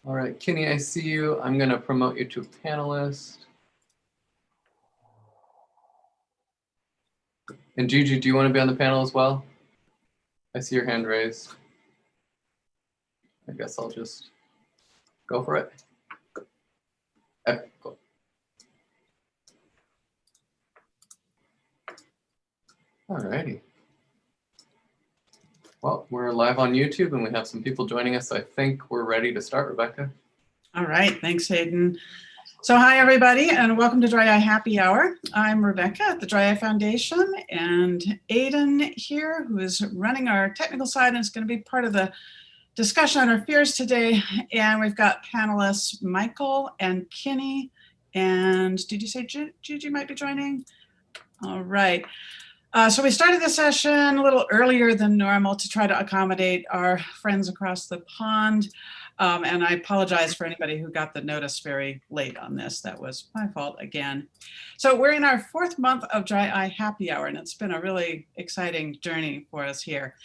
All right, Kinney, I see you. I'm going to promote you to panelist. And Gigi, do you want to be on the panel as well? I see your hand raised. I guess I'll just go for it. Okay, cool. All righty. Well, we're live on YouTube and we have some people joining us. So I think we're ready to start, Rebecca. All right, thanks, Hayden. So hi, everybody, and welcome to Dry Eye Happy Hour. I'm Rebecca at the Dry Eye Foundation, and Aiden here, who is running our technical side and is going to be part of the discussion on our fears today. And we've got panelists Michael and Kinney, and did you say Gigi might be joining? All right. So we started the session a little earlier than normal to try to accommodate our friends across the pond. And I apologize for anybody who got the notice very late on this. That was my fault again. So we're in our 4th month of Dry Eye Happy Hour, and it's been a really exciting journey for us here.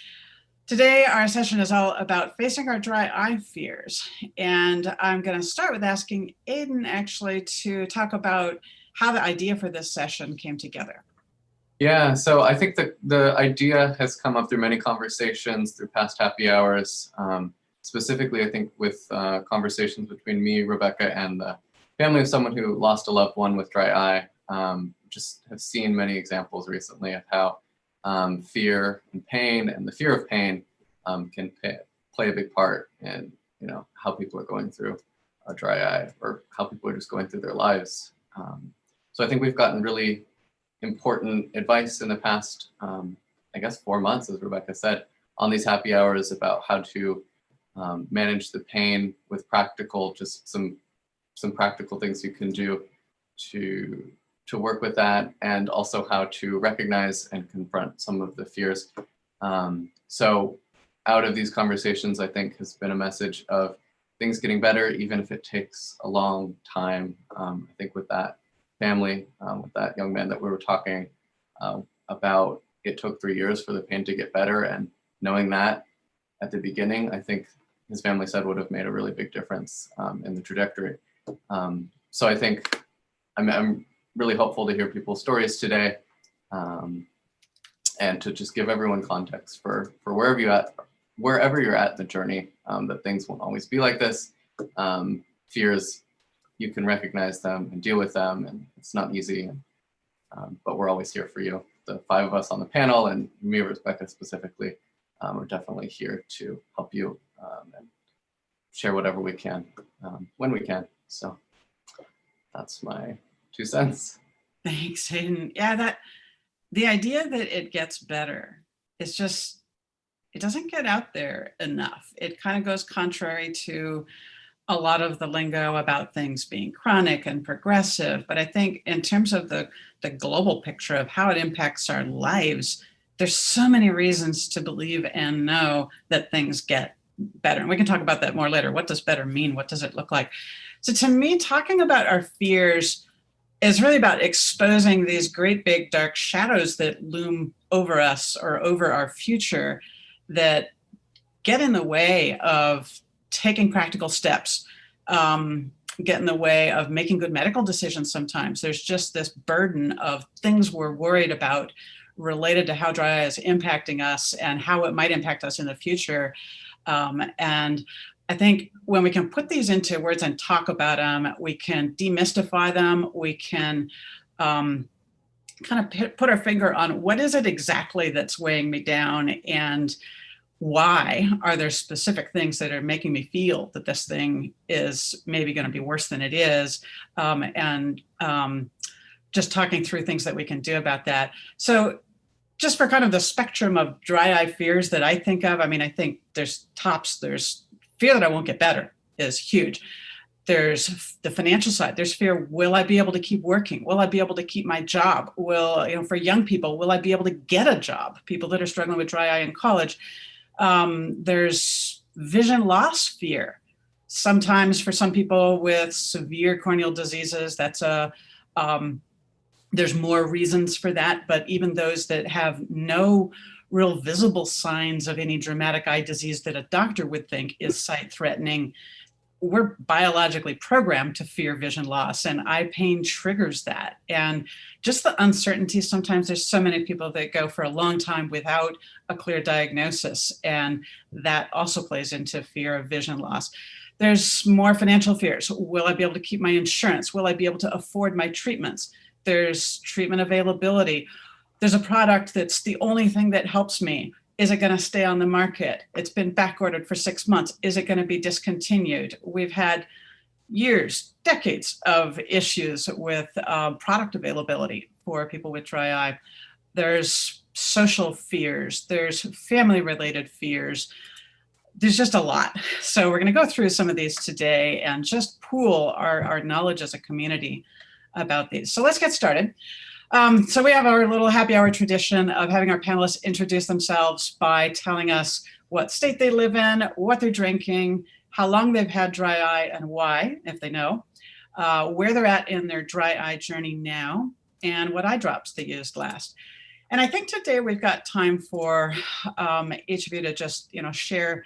Today, our session is all about facing our dry eye fears. And I'm going to start with asking Aiden actually to talk about how the idea for this session came together. Yeah, so I think the idea has come up through many conversations through past happy hours. Specifically, I think with conversations between me, Rebecca, and the family of someone who lost a loved one with dry eye. Just have seen many examples recently of how fear and pain and the fear of pain can play a big part in how people are going through a dry eye or how people are just going through their lives. So I think we've gotten really important advice in the past, I guess 4 months, as Rebecca said, on these happy hours about how to manage the pain with practical, just some practical things you can do to work with that, and also how to recognize and confront some of the fears. So out of these conversations, I think has been a message of things getting better, even if it takes a long time. I think with that family, with that young man that we were talking about, it took 3 years for the pain to get better, and knowing that at the beginning, I think his family said would have made a really big difference in the trajectory. So I think I'm really hopeful to hear people's stories today, and to just give everyone context for wherever you're at in the journey, that things won't always be like this. Fears, you can recognize them and deal with them, and it's not easy, but we're always here for you. The 5 of us on the panel, and me, Rebecca specifically, are definitely here to help you and share whatever we can when we can. So that's my 2 cents. Thanks, Hayden. Yeah, the idea that it gets better is just, it doesn't get out there enough. It kind of goes contrary to a lot of the lingo about things being chronic and progressive. But I think in terms of the global picture of how it impacts our lives, there's so many reasons to believe and know that things get better. And we can talk about that more later. What does better mean? What does it look like? So to me, talking about our fears is really about exposing these great big dark shadows that loom over us or over our future that get in the way of taking practical steps, get in the way of making good medical decisions sometimes. There's just this burden of things we're worried about related to how dry eye is impacting us and how it might impact us in the future. And I think when we can put these into words and talk about them, we can demystify them. We can kind of put our finger on what is it exactly that's weighing me down, and why are there specific things that are making me feel that this thing is maybe going to be worse than it is, and just talking through things that we can do about that. So just for kind of the spectrum of dry eye fears that I think of, I mean, I think there's fear that I won't get better is huge. There's the financial side. There's fear, will I be able to keep working? Will I be able to keep my job? For young people, will I be able to get a job? People that are struggling with dry eye in college. There's vision loss fear. Sometimes for some people with severe corneal diseases, there's more reasons for that, but even those that have no real visible signs of any dramatic eye disease that a doctor would think is sight threatening, we're biologically programmed to fear vision loss, and eye pain triggers that. And just the uncertainty, sometimes there's so many people that go for a long time without a clear diagnosis, and that also plays into fear of vision loss. There's more financial fears. Will I be able to keep my insurance? Will I be able to afford my treatments? There's treatment availability. There's a product that's the only thing that helps me. Is it going to stay on the market? It's been back ordered for 6 months. Is it going to be discontinued? We've had years, decades of issues with product availability for people with dry eye. There's social fears. There's family-related fears. There's just a lot. So we're going to go through some of these today and just pool our knowledge as a community about these. So let's get started. So we have our little happy hour tradition of having our panelists introduce themselves by telling us what state they live in, what they're drinking, how long they've had dry eye and why, if they know, where they're at in their dry eye journey now, and what eye drops they used last. And I think today we've got time for each of you to just, share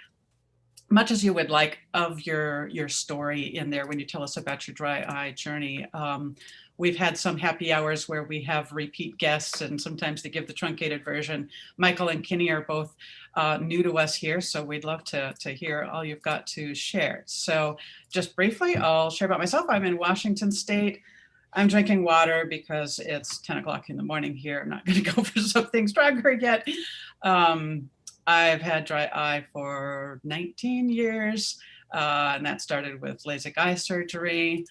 much as you would like of your story in there when you tell us about your dry eye journey. We've had some happy hours where we have repeat guests, and sometimes they give the truncated version. Michael and Kinney are both new to us here, so we'd love to hear all you've got to share. So just briefly, I'll share about myself. I'm in Washington State. I'm drinking water because it's 10 o'clock in the morning here. I'm not going to go for something stronger yet. I've had dry eye for 19 years, and that started with LASIK eye surgery.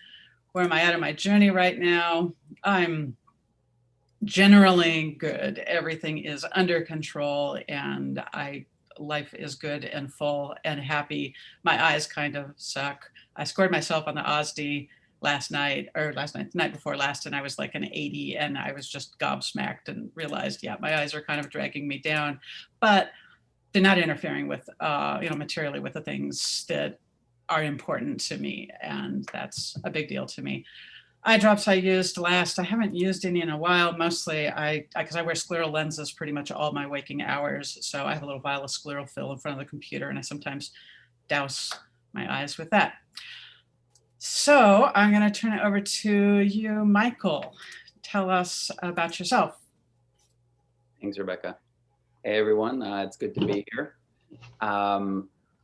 Where am I at in my journey right now? I'm generally good. Everything is under control, and life is good and full and happy. My eyes kind of suck. I scored myself on the OSD the night before last, and I was like an 80, and I was just gobsmacked and realized, yeah, my eyes are kind of dragging me down, but they're not interfering with, materially with the things that are important to me, and that's a big deal to me. Eye drops I used last, I haven't used any in a while, mostly because I wear scleral lenses pretty much all my waking hours, so I have a little vial of scleral fill in front of the computer, and I sometimes douse my eyes with that. So I'm going to turn it over to you, Michael. Tell us about yourself. Thanks, Rebecca. Hey, everyone. It's good to be here.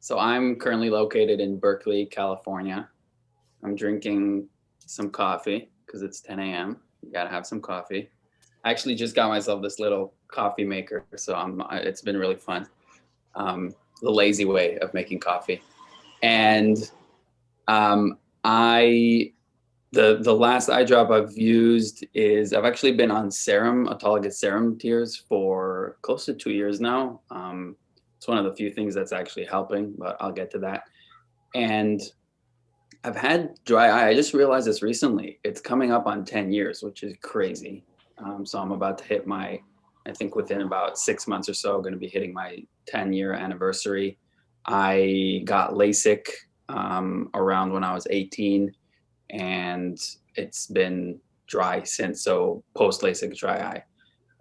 So I'm currently located in Berkeley, California. I'm drinking some coffee because it's 10 a.m. You got to have some coffee. I actually just got myself this little coffee maker, so it's been really fun. The lazy way of making coffee. And the last eye drop I've used is I've actually been on autologous serum tears for close to 2 years now. It's one of the few things that's actually helping, but I'll get to that. And I've had dry eye. I just realized this recently. It's coming up on 10 years, which is crazy. So I'm about to hit I think within about 6 months or so, going to be hitting my 10-year anniversary. I got LASIK around when I was 18, and it's been dry since, so post LASIK dry eye.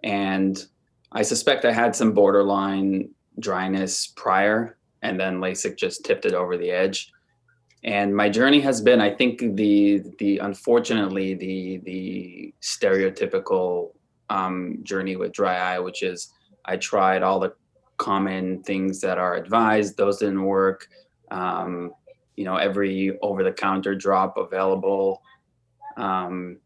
And I suspect I had some borderline dryness prior, and then LASIK just tipped it over the edge. And my journey has been, I think, unfortunately the stereotypical journey with dry eye, which is I tried all the common things that are advised. Those didn't work. Every over-the-counter drop available. And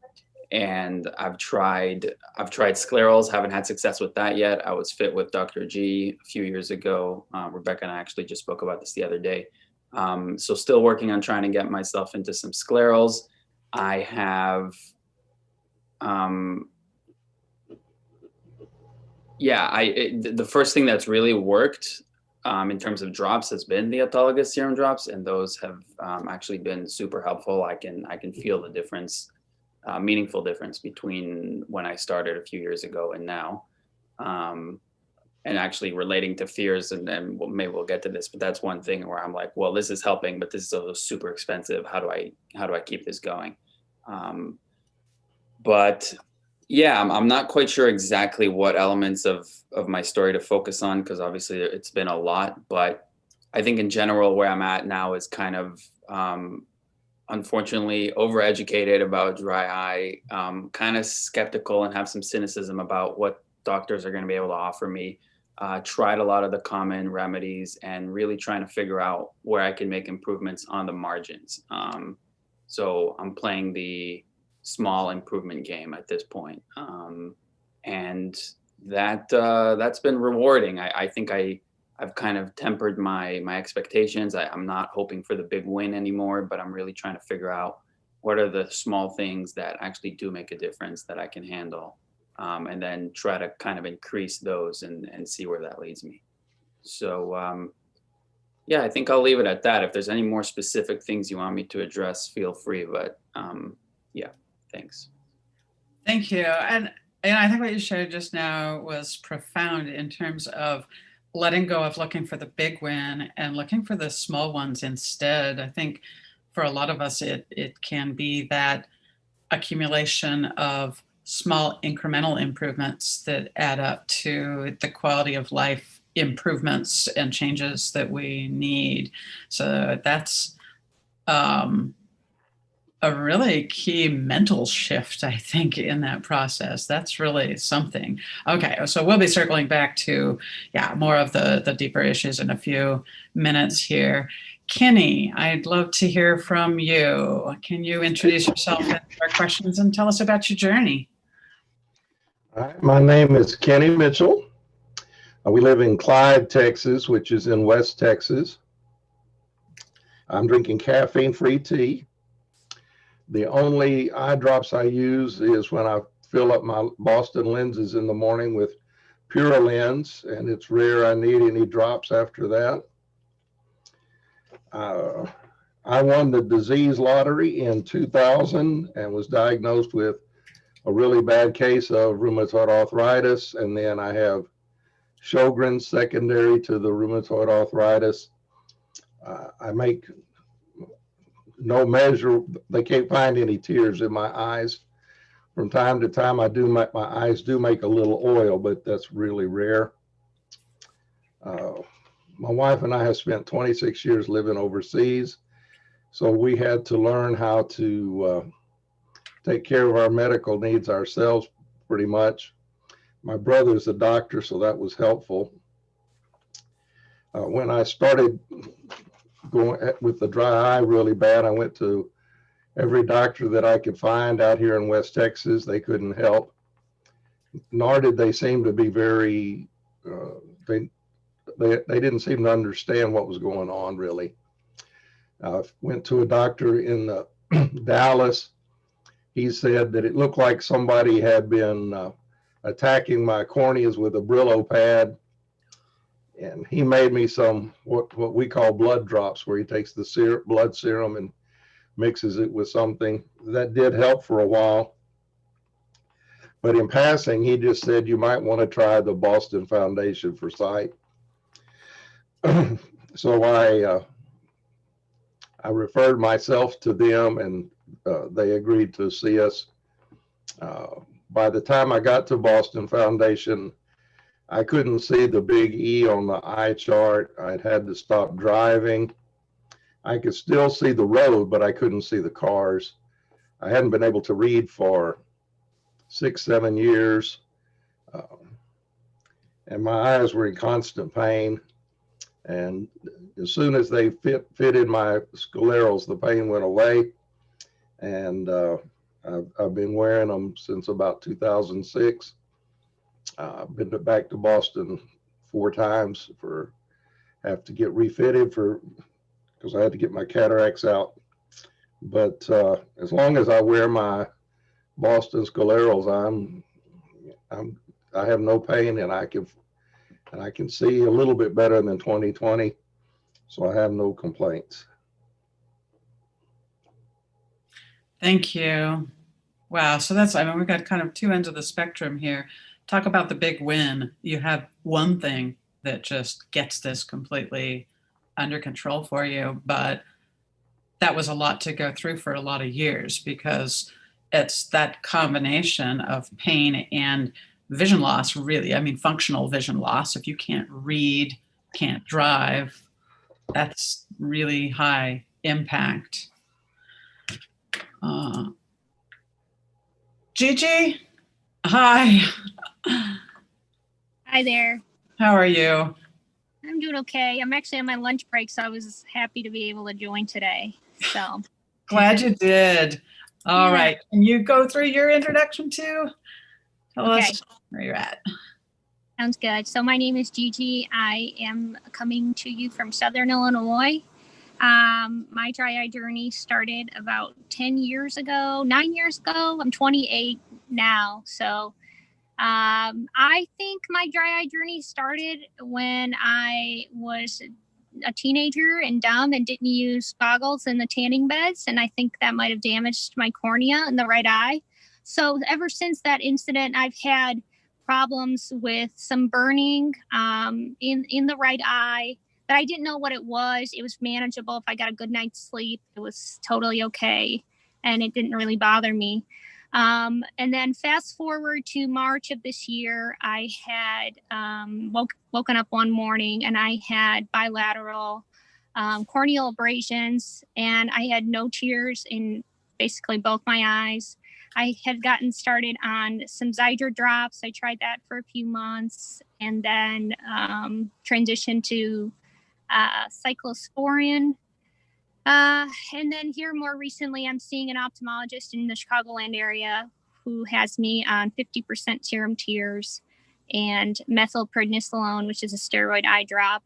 I've tried sclerals, haven't had success with that yet. I was fit with Dr. G a few years ago. Rebecca and I actually just spoke about this the other day. So still working on trying to get myself into some sclerals. I have, the first thing that's really worked in terms of drops has been the autologous serum drops, and those have actually been super helpful. I can feel the difference, meaningful difference between when I started a few years ago and now. And actually relating to fears, and maybe we'll get to this, but that's one thing where I'm like, well, this is helping, but this is also super expensive. How do I keep this going? But yeah, I'm not quite sure exactly what elements of my story to focus on, because obviously it's been a lot, but I think in general where I'm at now is kind of unfortunately overeducated about dry eye, kind of skeptical and have some cynicism about what doctors are going to be able to offer me. Tried a lot of the common remedies and really trying to figure out where I can make improvements on the margins. So I'm playing the small improvement game at this point. And that's been rewarding. I think I've kind of tempered my expectations. I'm not hoping for the big win anymore, but I'm really trying to figure out what are the small things that actually do make a difference that I can handle, and then try to kind of increase those and see where that leads me. So yeah, I think I'll leave it at that. If there's any more specific things you want me to address, feel free. But yeah, thanks. Thank you. And I think what you shared just now was profound in terms of letting go of looking for the big win and looking for the small ones instead. I think for a lot of us, it can be that accumulation of small incremental improvements that add up to the quality of life improvements and changes that we need. So that's a really key mental shift, I think, in that process. That's really something. Okay, so we'll be circling back to, yeah, more of the deeper issues in a few minutes here. Kenny, I'd love to hear from you. Can you introduce yourself and our questions and tell us about your journey? All right, my name is Kenny Mitchell. We live in Clyde, Texas, which is in West Texas. I'm drinking caffeine-free tea. The only eye drops I use is when I fill up my Boston lenses in the morning with Pure Lens, and it's rare I need any drops after that. I won the disease lottery in 2000 and was diagnosed with a really bad case of rheumatoid arthritis, and then I have Sjogren's secondary to the rheumatoid arthritis. I make no measure, they can't find any tears in my eyes. From time to time, my eyes do make a little oil, but that's really rare. My wife and I have spent 26 years living overseas, so we had to learn how to take care of our medical needs ourselves pretty much. My brother's a doctor, so that was helpful. When I started going with the dry eye really bad, I went to every doctor that I could find out here in West Texas. They couldn't help, nor did they seem to be very, they didn't seem to understand what was going on really. Went to a doctor in Dallas. He said that it looked like somebody had been attacking my corneas with a Brillo pad. And he made me some what we call blood drops, where he takes the blood serum and mixes it with something. That did help for a while. But in passing, he just said, you might want to try the Boston Foundation for Sight. So I referred myself to them, and they agreed to see us. By the time I got to Boston Foundation, I couldn't see the big E on the eye chart. I'd had to stop driving. I could still see the road, but I couldn't see the cars. I hadn't been able to read for 6-7 years. And my eyes were in constant pain. And as soon as they fitted my sclerals, the pain went away. And I've been wearing them since about 2006. I've been back to Boston 4 times have to get refitted because I had to get my cataracts out. But as long as I wear my Boston sclerals, I have no pain, and I can see a little bit better than 20/20, so I have no complaints. Thank you. Wow. So I mean, we've got kind of two ends of the spectrum here. Talk about the big win. You have one thing that just gets this completely under control for you, but that was a lot to go through for a lot of years, because it's that combination of pain and vision loss, really. I mean, functional vision loss. If you can't read, can't drive, That's really high impact. Gigi, hi. Hi there. How are you? I'm doing okay. I'm actually on my lunch break, so I was happy to be able to join today. So Glad you did. All Yeah. right. Can you go through your introduction too? Tell Okay. us where you're at. sounds good. So my name is Gigi. I am coming to you from Southern Illinois. My dry eye journey started about 10 years ago, 9 years ago. I'm 28 now. So I think my dry eye journey started when I was a teenager and dumb and didn't use goggles in the tanning beds. And I think that might have damaged my cornea in the right eye. So ever since that incident, I've had problems with some burning in the right eye that I didn't know what it was. It was manageable. If I got a good night's sleep, it was totally okay. And it didn't really bother me. And then fast forward to March of this year, I had woken up one morning and I had bilateral corneal abrasions, and I had no tears in basically both my eyes. I had gotten started on some Xiidra drops. I tried that for a few months and then transitioned to cyclosporin. And then here more recently, I'm seeing an ophthalmologist in the Chicagoland area who has me on 50% serum tears and methylprednisolone, which is a steroid eye drop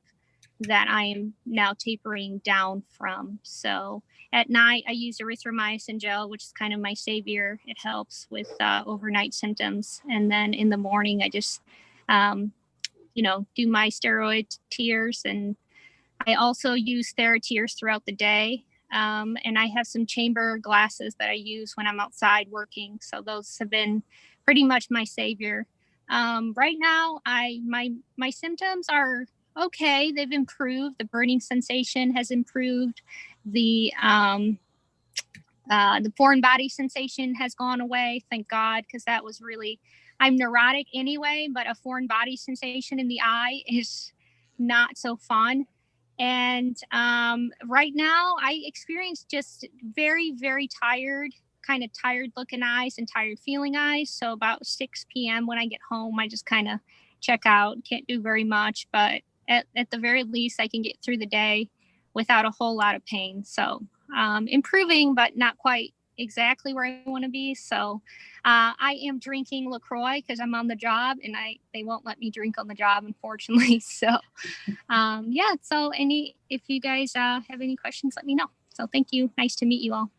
that I am now tapering down from. So at night, I use erythromycin gel, which is kind of my savior. It helps with overnight symptoms. And then in the morning, I just, do my steroid tears, and I also use TheraTears throughout the day. And I have some chamber glasses that I use when I'm outside working. So those have been pretty much my savior. Right now, my symptoms are okay. They've improved. The burning sensation has improved. The foreign body sensation has gone away, thank God, because that was really, I'm neurotic anyway, but a foreign body sensation in the eye is not so fun. And right now I experience just very, very tired, kind of tired looking eyes and tired feeling eyes. So about 6 p.m. when I get home, I just kind of check out, can't do very much, but at the very least I can get through the day without a whole lot of pain. So improving, but not quite exactly where I want to be. So I am drinking LaCroix because I'm on the job, and they won't let me drink on the job, unfortunately. So so if you guys have any questions, let me know. So thank you. Nice to meet you all.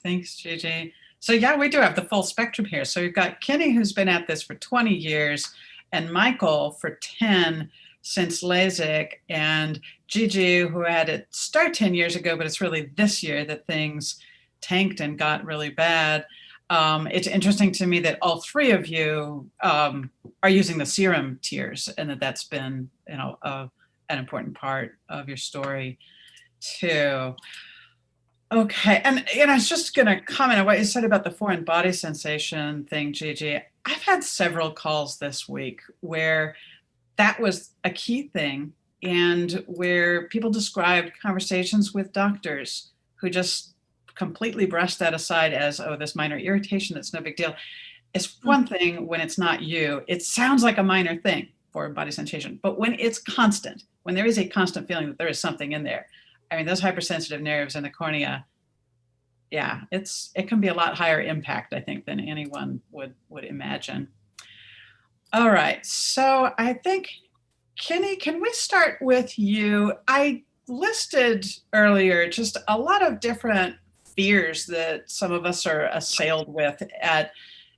Thanks, Gigi. So yeah, we do have the full spectrum here. So you've got Kenny, who's been at this for 20 years, and Michael for 10 since LASIK, and Gigi, who had it start 10 years ago, but it's really this year that things tanked and got really bad. It's interesting to me that all three of you are using the serum tears, and that's been, an important part of your story too. Okay, and I was just going to comment on what you said about the foreign body sensation thing, Gigi. I've had several calls this week where that was a key thing, and where people described conversations with doctors who just completely brushed that aside as, oh, this minor irritation, that's no big deal. It's one thing when it's not you. It sounds like a minor thing, foreign body sensation, but when it's constant, when there is a constant feeling that there is something in there, I mean, those hypersensitive nerves in the cornea, yeah, it can be a lot higher impact, I think, than anyone would imagine. All right, so I think, Kenny, can we start with you? I listed earlier just a lot of different fears that some of us are assailed with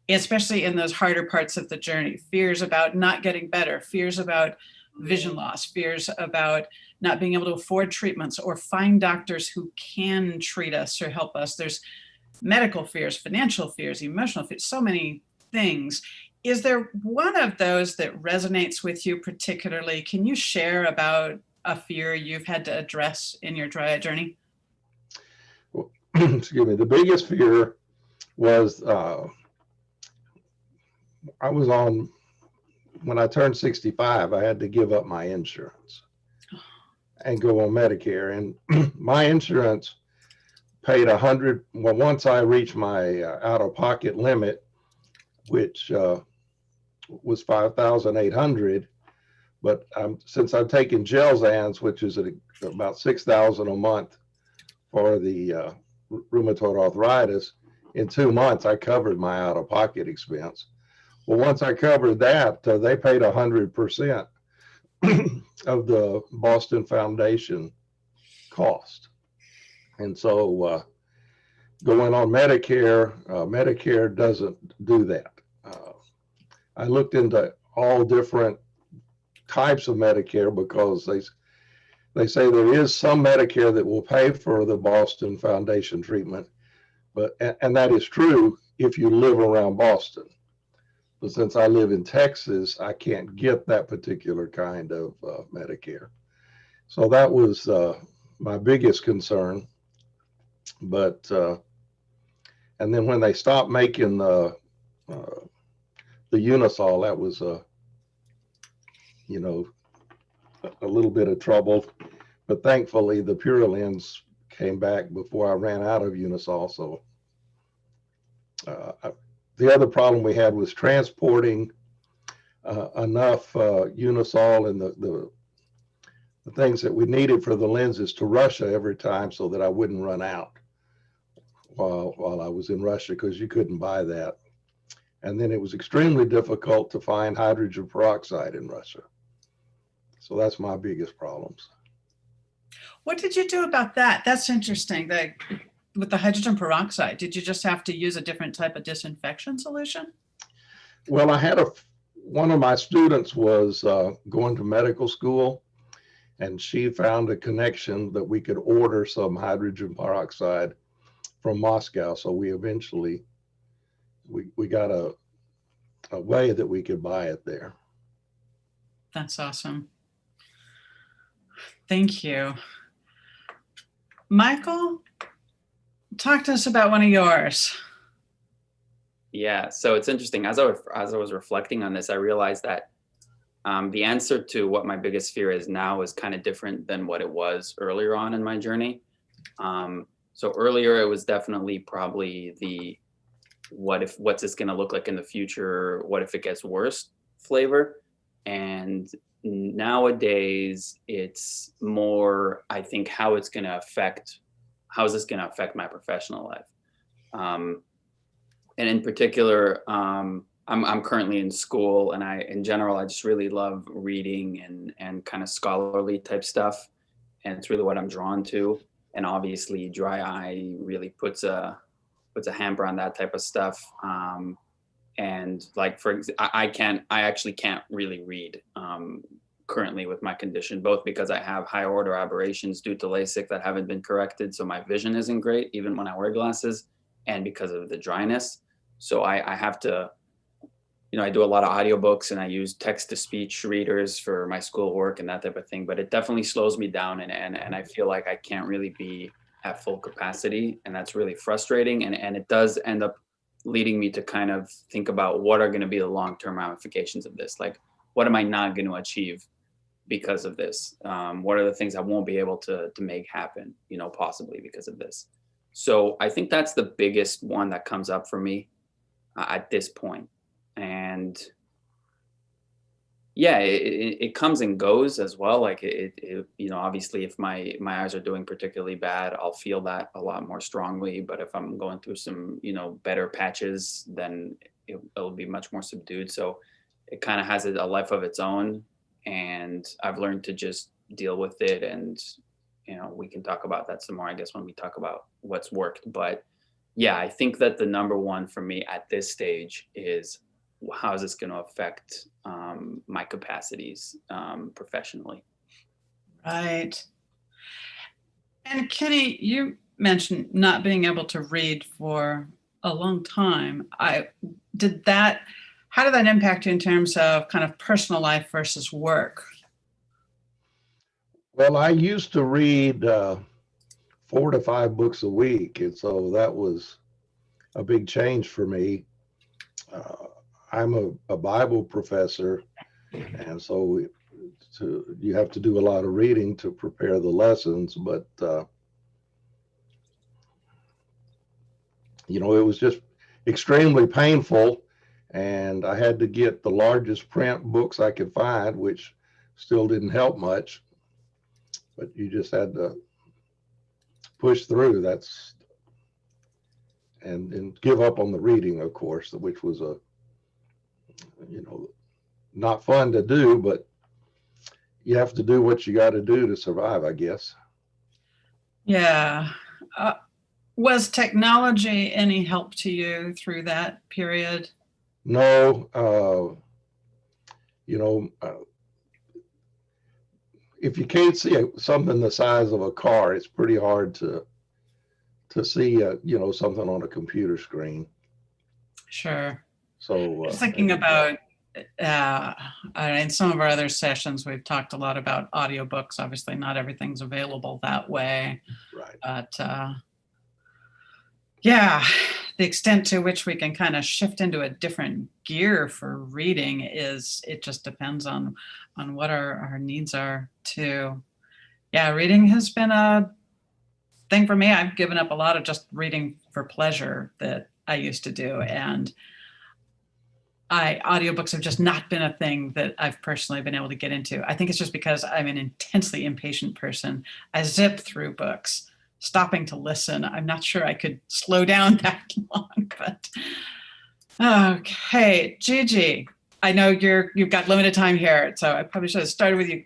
especially in those harder parts of the journey. Fears about not getting better, fears about vision loss, fears about not being able to afford treatments or find doctors who can treat us or help us. There's medical fears, financial fears, emotional fears, so many things. Is there one of those that resonates with you particularly? Can you share about a fear you've had to address in your dry eye journey? Well, excuse me. The biggest fear was when I turned 65, I had to give up my insurance. and go on Medicare. And my insurance paid well, once I reached my out-of-pocket limit, which was 5,800. But since I'm taking Gelzans, which is at about 6,000 a month for the rheumatoid arthritis, in 2 months I covered my out-of-pocket expense. Well, once I covered that, they paid 100% of the Boston Foundation cost. And so going on Medicare, Medicare doesn't do that. I looked into all different types of Medicare because they say there is some Medicare that will pay for the Boston Foundation treatment, and that is true if you live around Boston. But since I live in Texas, I can't get that particular kind of Medicare. So that was my biggest concern. But and then when they stopped making the Unisol, that was a little bit of trouble. But thankfully, the Purolins came back before I ran out of Unisol. So the other problem we had was transporting enough Unisol and the things that we needed for the lenses to Russia every time so that I wouldn't run out while I was in Russia, because you couldn't buy that. And then it was extremely difficult to find hydrogen peroxide in Russia. So that's my biggest problems. What did you do about that? That's interesting. With the hydrogen peroxide, did you just have to use a different type of disinfection solution? Well, I had one of my students was going to medical school, and she found a connection that we could order some hydrogen peroxide from Moscow. So we eventually, we got a way that we could buy it there. That's awesome. Thank you. Michael, talk to us about one of yours. Yeah, so it's interesting. As I was reflecting on this, I realized that the answer to what my biggest fear is now is kind of different than what it was earlier on in my journey. So earlier, it was definitely probably the what's this going to look like in the future? What if it gets worse flavor? And nowadays, it's more, I think, how is this going to affect my professional life? And in particular, I'm currently in school, and in general, I just really love reading and kind of scholarly type stuff. And it's really what I'm drawn to. And obviously dry eye really puts a hamper on that type of stuff. And like, I actually can't really read currently with my condition, both because I have high order aberrations due to LASIK that haven't been corrected. So my vision isn't great, even when I wear glasses, and because of the dryness. So I have to, I do a lot of audiobooks, and I use text to speech readers for my schoolwork and that type of thing, but it definitely slows me down, and I feel like I can't really be at full capacity, and that's really frustrating. And it does end up leading me to kind of think about what are going to be the long-term ramifications of this. Like, what am I not going to achieve because of this? What are the things I won't be able to make happen, possibly because of this? So I think that's the biggest one that comes up for me at this point. And yeah, it comes and goes as well. Like obviously if my eyes are doing particularly bad, I'll feel that a lot more strongly. But if I'm going through some, better patches, then it'll be much more subdued. So it kind of has a life of its own, and I've learned to just deal with it. And, we can talk about that some more, I guess, when we talk about what's worked. But yeah, I think that the number one for me at this stage is, how is this going to affect my capacities professionally? Right. And Kenny, you mentioned not being able to read for a long time. How did that impact you in terms of kind of personal life versus work? Well, I used to read 4 to 5 books a week, and so that was a big change for me. I'm a Bible professor, And so you have to do a lot of reading to prepare the lessons, but you know, it was just extremely painful, and I had to get the largest print books I could find, which still didn't help much, but you just had to push through. And give up on the reading, of course, which was you know, not fun to do, but you have to do what you got to do to survive, I guess. Yeah. Was technology any help to you through that period? No, you know, if you can't see something the size of a car, it's pretty hard to see, you know, something on a computer screen. Sure. So Just thinking about in some of our other sessions, we've talked a lot about audiobooks. Obviously, not everything's available that way. right. But yeah, the extent to which we can kind of shift into a different gear for reading it just depends on what our needs are too. Yeah, reading has been a thing for me. I've given up a lot of just reading for pleasure that I used to do. And audiobooks have just not been a thing that I've personally been able to get into. I think it's just because I'm an intensely impatient person. I zip through books, stopping to listen. I'm not sure I could slow down that long, but okay. Gigi, I know you've got limited time here, so I probably should have started with you.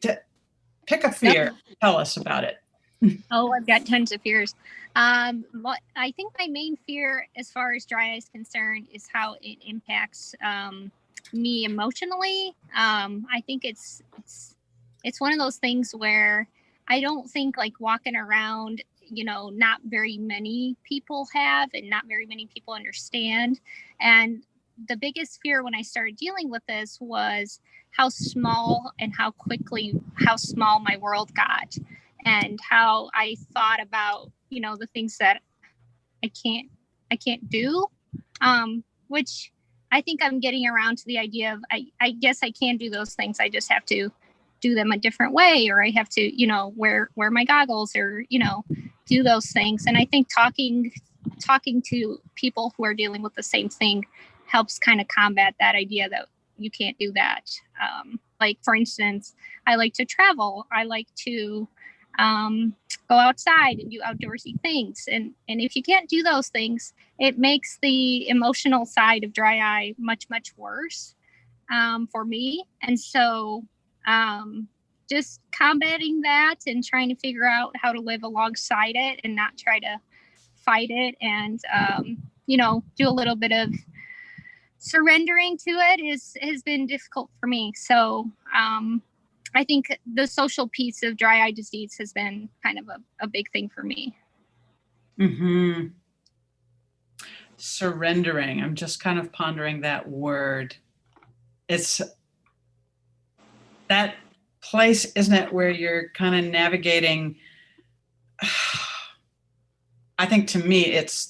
Pick a fear. Tell us about it. Oh, I've got tons of fears. What I think my main fear as far as dry eye is concerned is how it impacts me emotionally. I think it's one of those things where I don't think like walking around, you know, not very many people have and not very many people understand. And the biggest fear when I started dealing with this was how small and how small my world got, and how I thought about, you know, the things that I can't do, which I think I'm getting around to the idea of, I guess I can do those things. I just have to do them a different way, or I have to, you know, wear my goggles, or, you know, do those things. And I think talking to people who are dealing with the same thing helps kind of combat that idea that you can't do that. Like, for instance, I like to travel. I like to go outside and do outdoorsy things. And if you can't do those things, it makes the emotional side of dry eye much, much worse for me. And so just combating that and trying to figure out how to live alongside it and not try to fight it, and you know, do a little bit of surrendering to it has been difficult for me. So I think the social piece of dry eye disease has been kind of a big thing for me. Mm-hmm. Surrendering. I'm just kind of pondering that word. It's that place, isn't it, where you're kind of navigating. I think to me, it's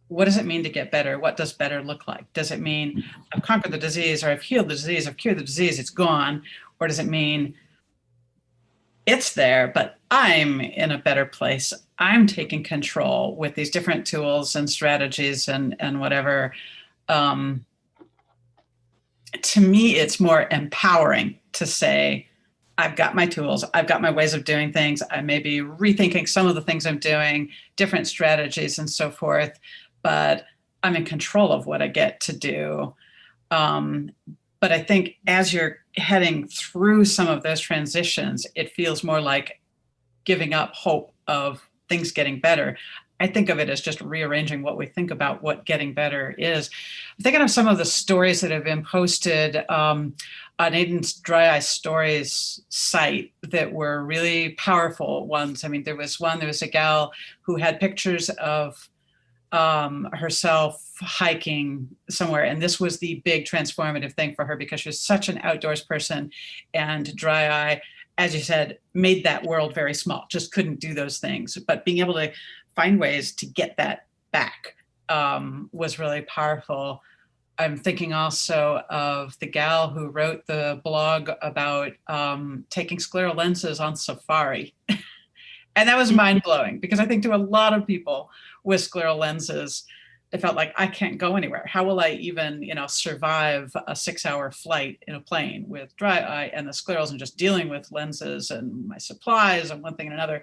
what does it mean to get better? What does better look like? Does it mean I've conquered the disease, or I've healed the disease, I've cured the disease, it's gone? Or does it mean it's there, but I'm in a better place? I'm taking control with these different tools and strategies and whatever. To me, it's more empowering to say, I've got my tools, I've got my ways of doing things. I may be rethinking some of the things I'm doing, different strategies and so forth, but I'm in control of what I get to do. But I think as you're heading through some of those transitions, it feels more like giving up hope of things getting better. I think of it as just rearranging what we think about what getting better is. I'm thinking of some of the stories that have been posted on Aiden's Dry Eye Stories site that were really powerful ones. I mean, there was a gal who had pictures of herself hiking somewhere, and this was the big transformative thing for her because she was such an outdoors person, and dry eye, as you said, made that world very small, just couldn't do those things. But being able to find ways to get that back was really powerful. I'm thinking also of the gal who wrote the blog about taking scleral lenses on safari. And that was mind blowing because I think to a lot of people with scleral lenses, it felt like I can't go anywhere. How will I even, survive a 6-hour flight in a plane with dry eye and the sclerals and just dealing with lenses and my supplies and one thing and another.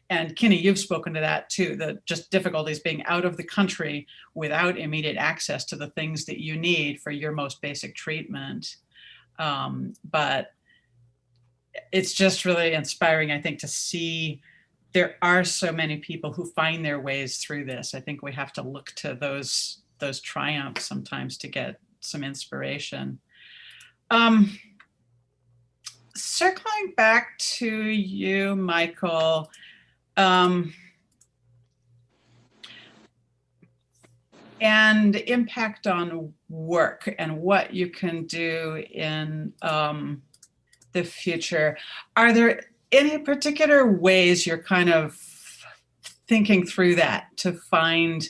And Kinney, you've spoken to that too, the just difficulties being out of the country without immediate access to the things that you need for your most basic treatment. But it's just really inspiring, I think, to see there are so many people who find their ways through this. I think we have to look to those triumphs sometimes to get some inspiration. Circling back to you, Michael, and impact on work and what you can do in the future. Are there any particular ways you're kind of thinking through that to find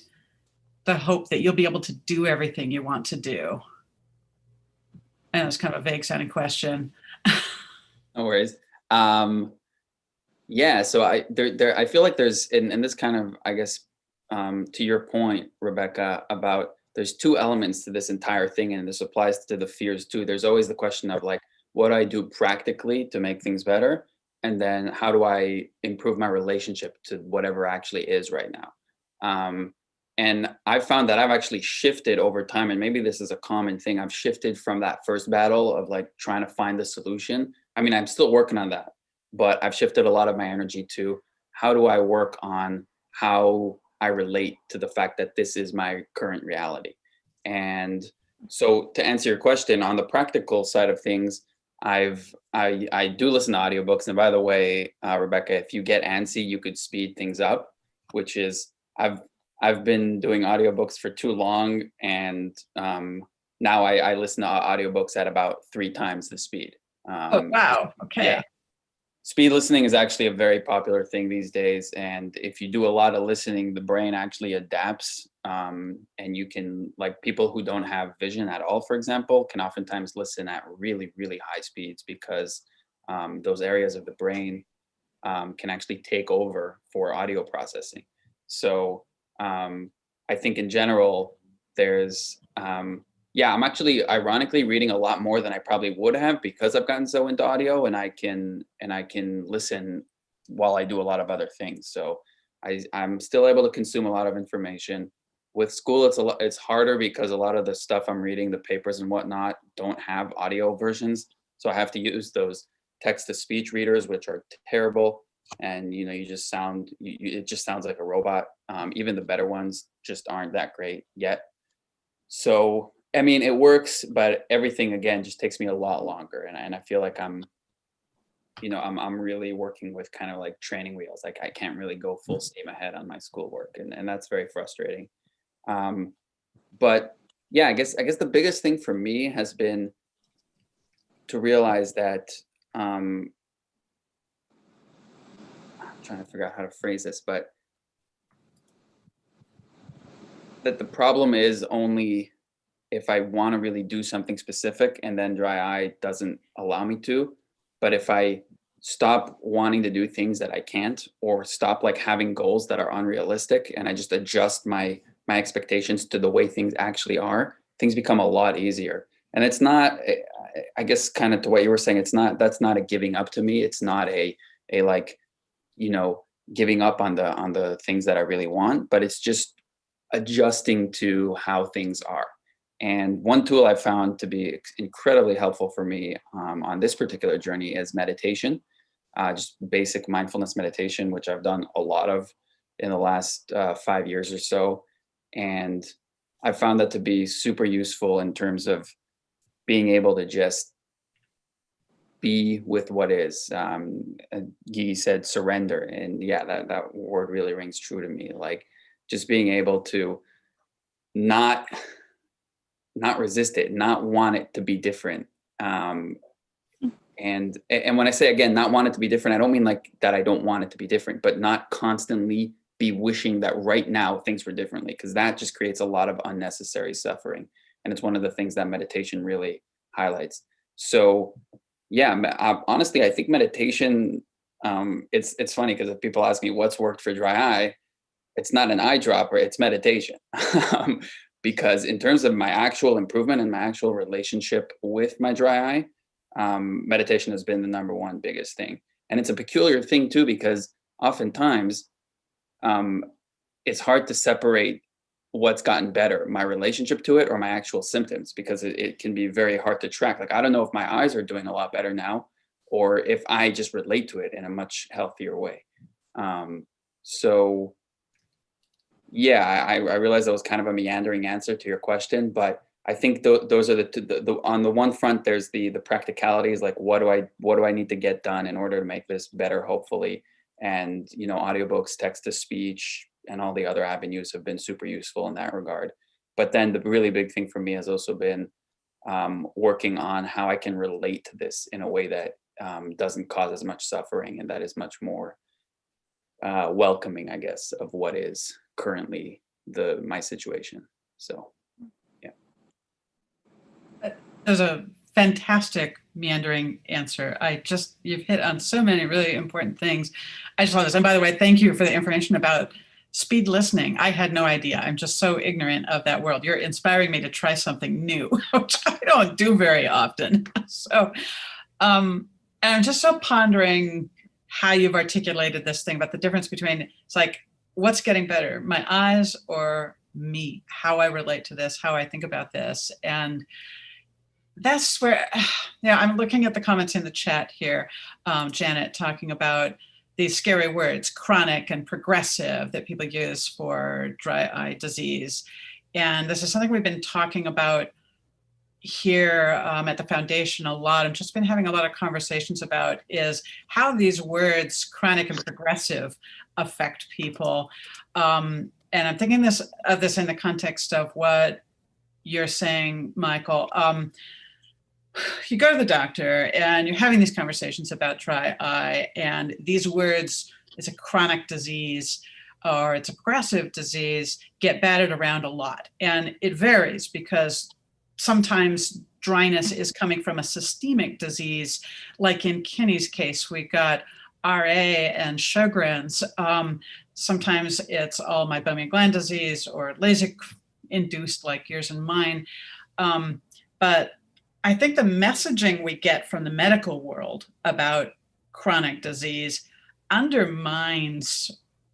the hope that you'll be able to do everything you want to do? I know it's kind of a vague sounding question. No worries. Yeah, so I feel like there's, and this kind of, I guess, to your point, Rebecca, about there's two elements to this entire thing, and this applies to the fears too. There's always the question of like, what do I do practically to make things better? And then how do I improve my relationship to whatever actually is right now? And I've found that I've actually shifted over time, and maybe this is a common thing. I've shifted from that first battle of like trying to find the solution. I mean, I'm still working on that, but I've shifted a lot of my energy to how do I work on how I relate to the fact that this is my current reality. And so to answer your question, on the practical side of things, I do listen to audiobooks. And by the way, Rebecca, if you get antsy, you could speed things up, which is I've been doing audiobooks for too long, and now I listen to audiobooks at about 3 times the speed. Oh, wow. Okay. Yeah. Speed listening is actually a very popular thing these days. And if you do a lot of listening, the brain actually adapts. And you can, like people who don't have vision at all, for example, can oftentimes listen at really, really high speeds because those areas of the brain can actually take over for audio processing. So I think in general, there's, I'm actually ironically reading a lot more than I probably would have because I've gotten so into audio, and I can listen while I do a lot of other things. So I'm still able to consume a lot of information. With school, it's harder because a lot of the stuff I'm reading, the papers and whatnot, don't have audio versions. So I have to use those text-to-speech readers, which are terrible. And it just sounds like a robot. Even the better ones just aren't that great yet. So I mean, it works, but everything again just takes me a lot longer, and I feel like I'm really working with kind of like training wheels. Like I can't really go full steam ahead on my schoolwork, and that's very frustrating. But yeah, I guess the biggest thing for me has been to realize that I'm trying to figure out how to phrase this, but that the problem is only if I want to really do something specific and then dry eye doesn't allow me to. But if I stop wanting to do things that I can't, or stop like having goals that are unrealistic, and I just adjust my expectations to the way things actually are, things become a lot easier. And it's not, I guess kind of to what you were saying, that's not a giving up to me. It's not a like, giving up on the things that I really want, but it's just adjusting to how things are. And one tool I found to be incredibly helpful for me on this particular journey is meditation, just basic mindfulness meditation, which I've done a lot of in the last 5 years or so. And I found that to be super useful in terms of being able to just be with what is. Gigi said surrender. And yeah, that word really rings true to me. Like just being able to not resist it, not want it to be different. And when I say, again, not want it to be different, I don't mean like that I don't want it to be different, but not constantly be wishing that right now things were differently, because that just creates a lot of unnecessary suffering. And it's one of the things that meditation really highlights. So yeah, honestly, I think meditation, it's funny because if people ask me what's worked for dry eye, it's not an eye dropper, it's meditation. Because in terms of my actual improvement and my actual relationship with my dry eye, meditation has been the number one biggest thing. And it's a peculiar thing too, because oftentimes it's hard to separate what's gotten better, my relationship to it or my actual symptoms, because it can be very hard to track. Like, I don't know if my eyes are doing a lot better now, or if I just relate to it in a much healthier way. So yeah, I realize that was kind of a meandering answer to your question, but I think those are the on the one front, there's the practicalities, like what do I need to get done in order to make this better, hopefully. And, you know, audiobooks, text to speech, and all the other avenues have been super useful in that regard. But then the really big thing for me has also been working on how I can relate to this in a way that doesn't cause as much suffering, and that is much more welcoming, I guess, of what is currently my situation. So yeah. There's a fantastic meandering answer. You've hit on so many really important things. I just love this. And by the way, thank you for the information about speed listening. I had no idea. I'm just so ignorant of that world. You're inspiring me to try something new, which I don't do very often. So, and I'm just so pondering how you've articulated this thing about the difference between, it's like, what's getting better, my eyes or me, how I relate to this, how I think about this. And that's where, yeah, I'm looking at the comments in the chat here, Janet talking about these scary words, chronic and progressive, that people use for dry eye disease. And this is something we've been talking about here at the foundation a lot. I've just been having a lot of conversations about is how these words, chronic and progressive, affect people. And I'm thinking of this in the context of what you're saying, Michael. You go to the doctor and you're having these conversations about dry eye, and these words, it's a chronic disease or it's a progressive disease, get batted around a lot. And it varies because sometimes dryness is coming from a systemic disease. Like in Kinney's case, we got RA and Sjogren's. Sometimes it's all meibomian gland disease or LASIK induced, like yours and mine. But I think the messaging we get from the medical world about chronic disease undermines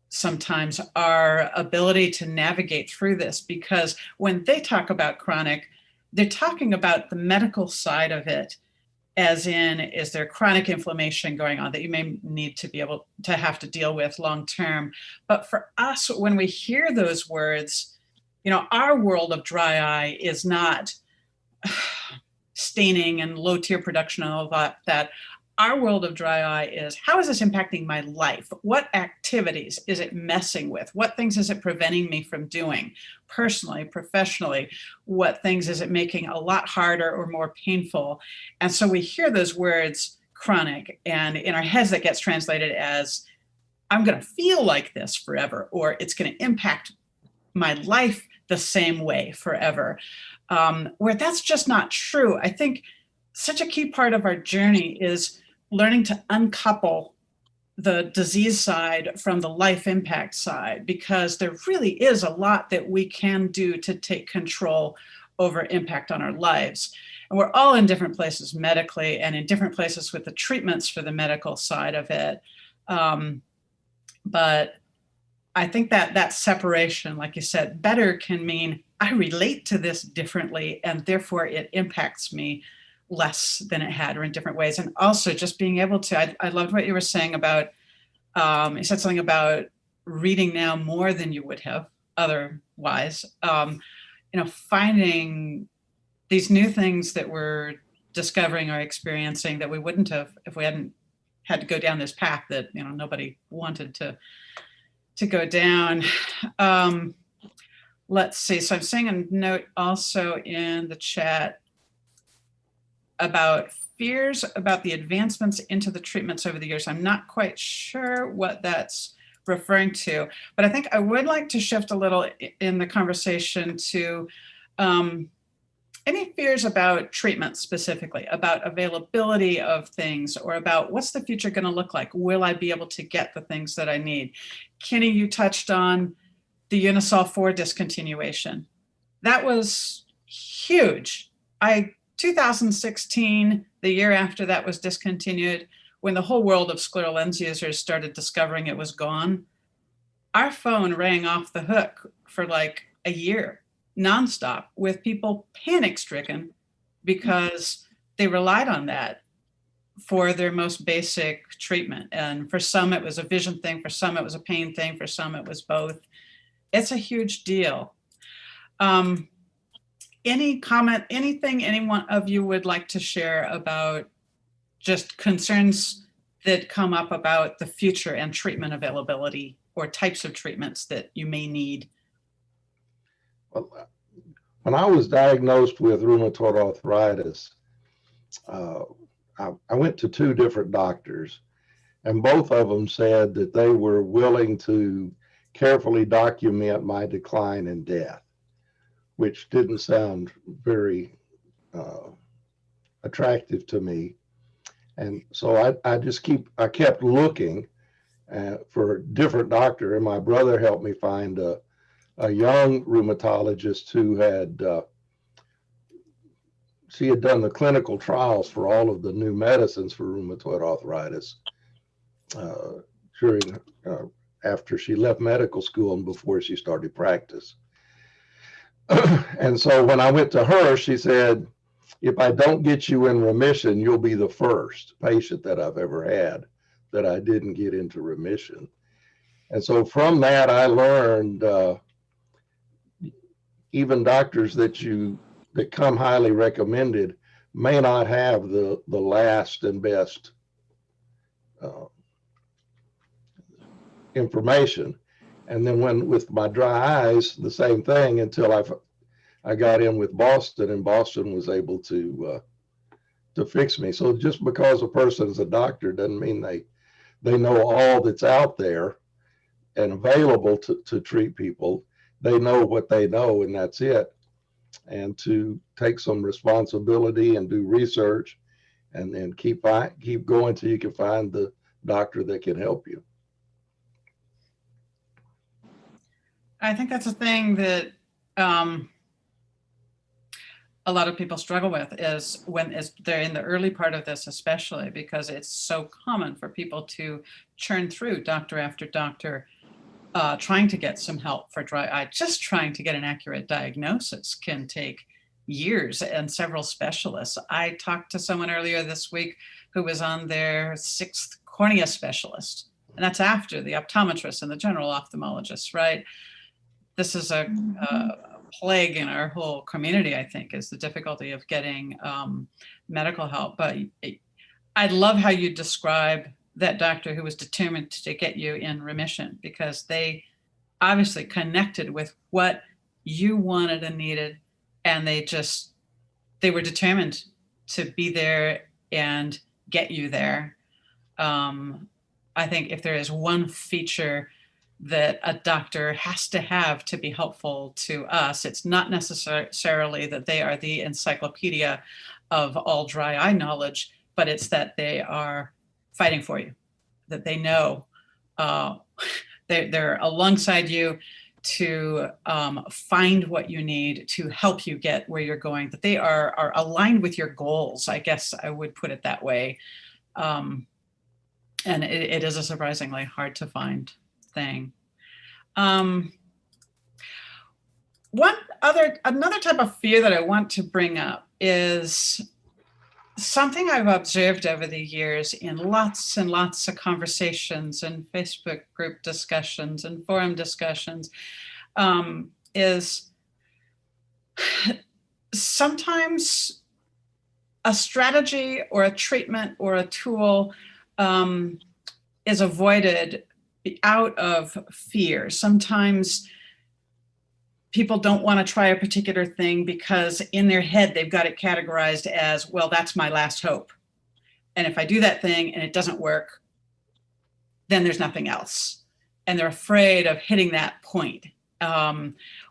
sometimes our ability to navigate through this, because when they talk about chronic, they're talking about the medical side of it, as in, is there chronic inflammation going on that you may need to be able to have to deal with long term? But for us, when we hear those words, you know, our world of dry eye is not staining and low tear production and all that. Our world of dry eye is, how is this impacting my life? What activities is it messing with? What things is it preventing me from doing personally, professionally? What things is it making a lot harder or more painful? And so we hear those words, chronic, and in our heads that gets translated as, I'm going to feel like this forever, or it's going to impact my life the same way forever. Where that's just not true. I think such a key part of our journey is learning to uncouple the disease side from the life impact side, because there really is a lot that we can do to take control over impact on our lives. And we're all in different places medically and in different places with the treatments for the medical side of it. But I think that separation, like you said, better can mean I relate to this differently, and therefore it impacts me less than it had, or in different ways. And also just being able to, I loved what you were saying about, you said something about reading now more than you would have otherwise. Finding these new things that we're discovering or experiencing that we wouldn't have if we hadn't had to go down this path that, nobody wanted to go down. Let's see. So I'm seeing a note also in the chat about fears about the advancements into the treatments over the years. I'm not quite sure what that's referring to, but I think I would like to shift a little in the conversation to any fears about treatment specifically, about availability of things, or about what's the future going to look like? Will I be able to get the things that I need? Kenny, you touched on the Unisol 4 discontinuation. That was huge. 2016, the year after that was discontinued, when the whole world of scleral lens users started discovering it was gone, our phone rang off the hook for like a year, nonstop, with people panic-stricken because they relied on that for their most basic treatment. And for some, it was a vision thing. For some, it was a pain thing. For some, it was both. It's a huge deal. Any comment, anything any one of you would like to share about just concerns that come up about the future and treatment availability or types of treatments that you may need? Well, when I was diagnosed with rheumatoid arthritis, I went to 2 different doctors, and both of them said that they were willing to carefully document my decline and death, which didn't sound very attractive to me. And so I kept looking for a different doctor, and my brother helped me find a young rheumatologist who had she had done the clinical trials for all of the new medicines for rheumatoid arthritis during after she left medical school and before she started practice. And so when I went to her, she said, if I don't get you in remission, you'll be the first patient that I've ever had that I didn't get into remission. And so from that, I learned even doctors that come highly recommended may not have the last and best information. And then with my dry eyes, the same thing until I got in with Boston, and Boston was able to fix me. So just because a person's a doctor doesn't mean they know all that's out there and available to treat people. They know what they know, and that's it. And to take some responsibility and do research, and then keep going till you can find the doctor that can help you. I think that's a thing that a lot of people struggle with is when they're in the early part of this, especially because it's so common for people to churn through doctor after doctor, trying to get some help for dry eye. Just trying to get an accurate diagnosis can take years and several specialists. I talked to someone earlier this week who was on their 6th cornea specialist, and that's after the optometrist and the general ophthalmologist, right? This is a plague in our whole community, I think, is the difficulty of getting medical help. But I love how you describe that doctor who was determined to get you in remission, because they obviously connected with what you wanted and needed, and they were determined to be there and get you there. I think if there is one feature that a doctor has to have to be helpful to us, it's not necessarily that they are the encyclopedia of all dry eye knowledge, but it's that they are fighting for you, that they know they're alongside you to find what you need to help you get where you're going, that they are aligned with your goals. I guess I would put it that way. And it is a surprisingly hard to find thing. Another type of fear that I want to bring up is something I've observed over the years in lots and lots of conversations and Facebook group discussions and forum discussions, is sometimes a strategy or a treatment or a tool is avoided out of fear. Sometimes people don't want to try a particular thing because in their head, they've got it categorized as, well, that's my last hope. And if I do that thing and it doesn't work, then there's nothing else. And they're afraid of hitting that point,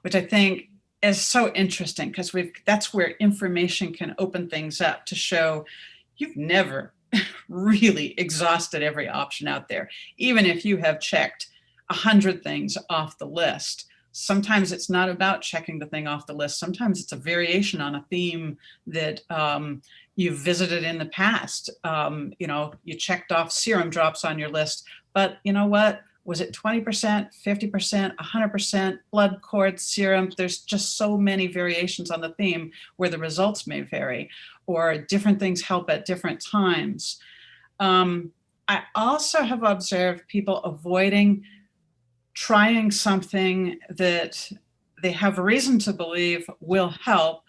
which I think is so interesting because that's where information can open things up to show you've never really exhausted every option out there. Even if you have checked 100 things off the list, sometimes it's not about checking the thing off the list. Sometimes it's a variation on a theme that you've visited in the past. You know, you checked off serum drops on your list, but you know what? Was it 20%, 50%, 100% blood cord serum? There's just so many variations on the theme where the results may vary, or different things help at different times. I also have observed people avoiding trying something that they have a reason to believe will help,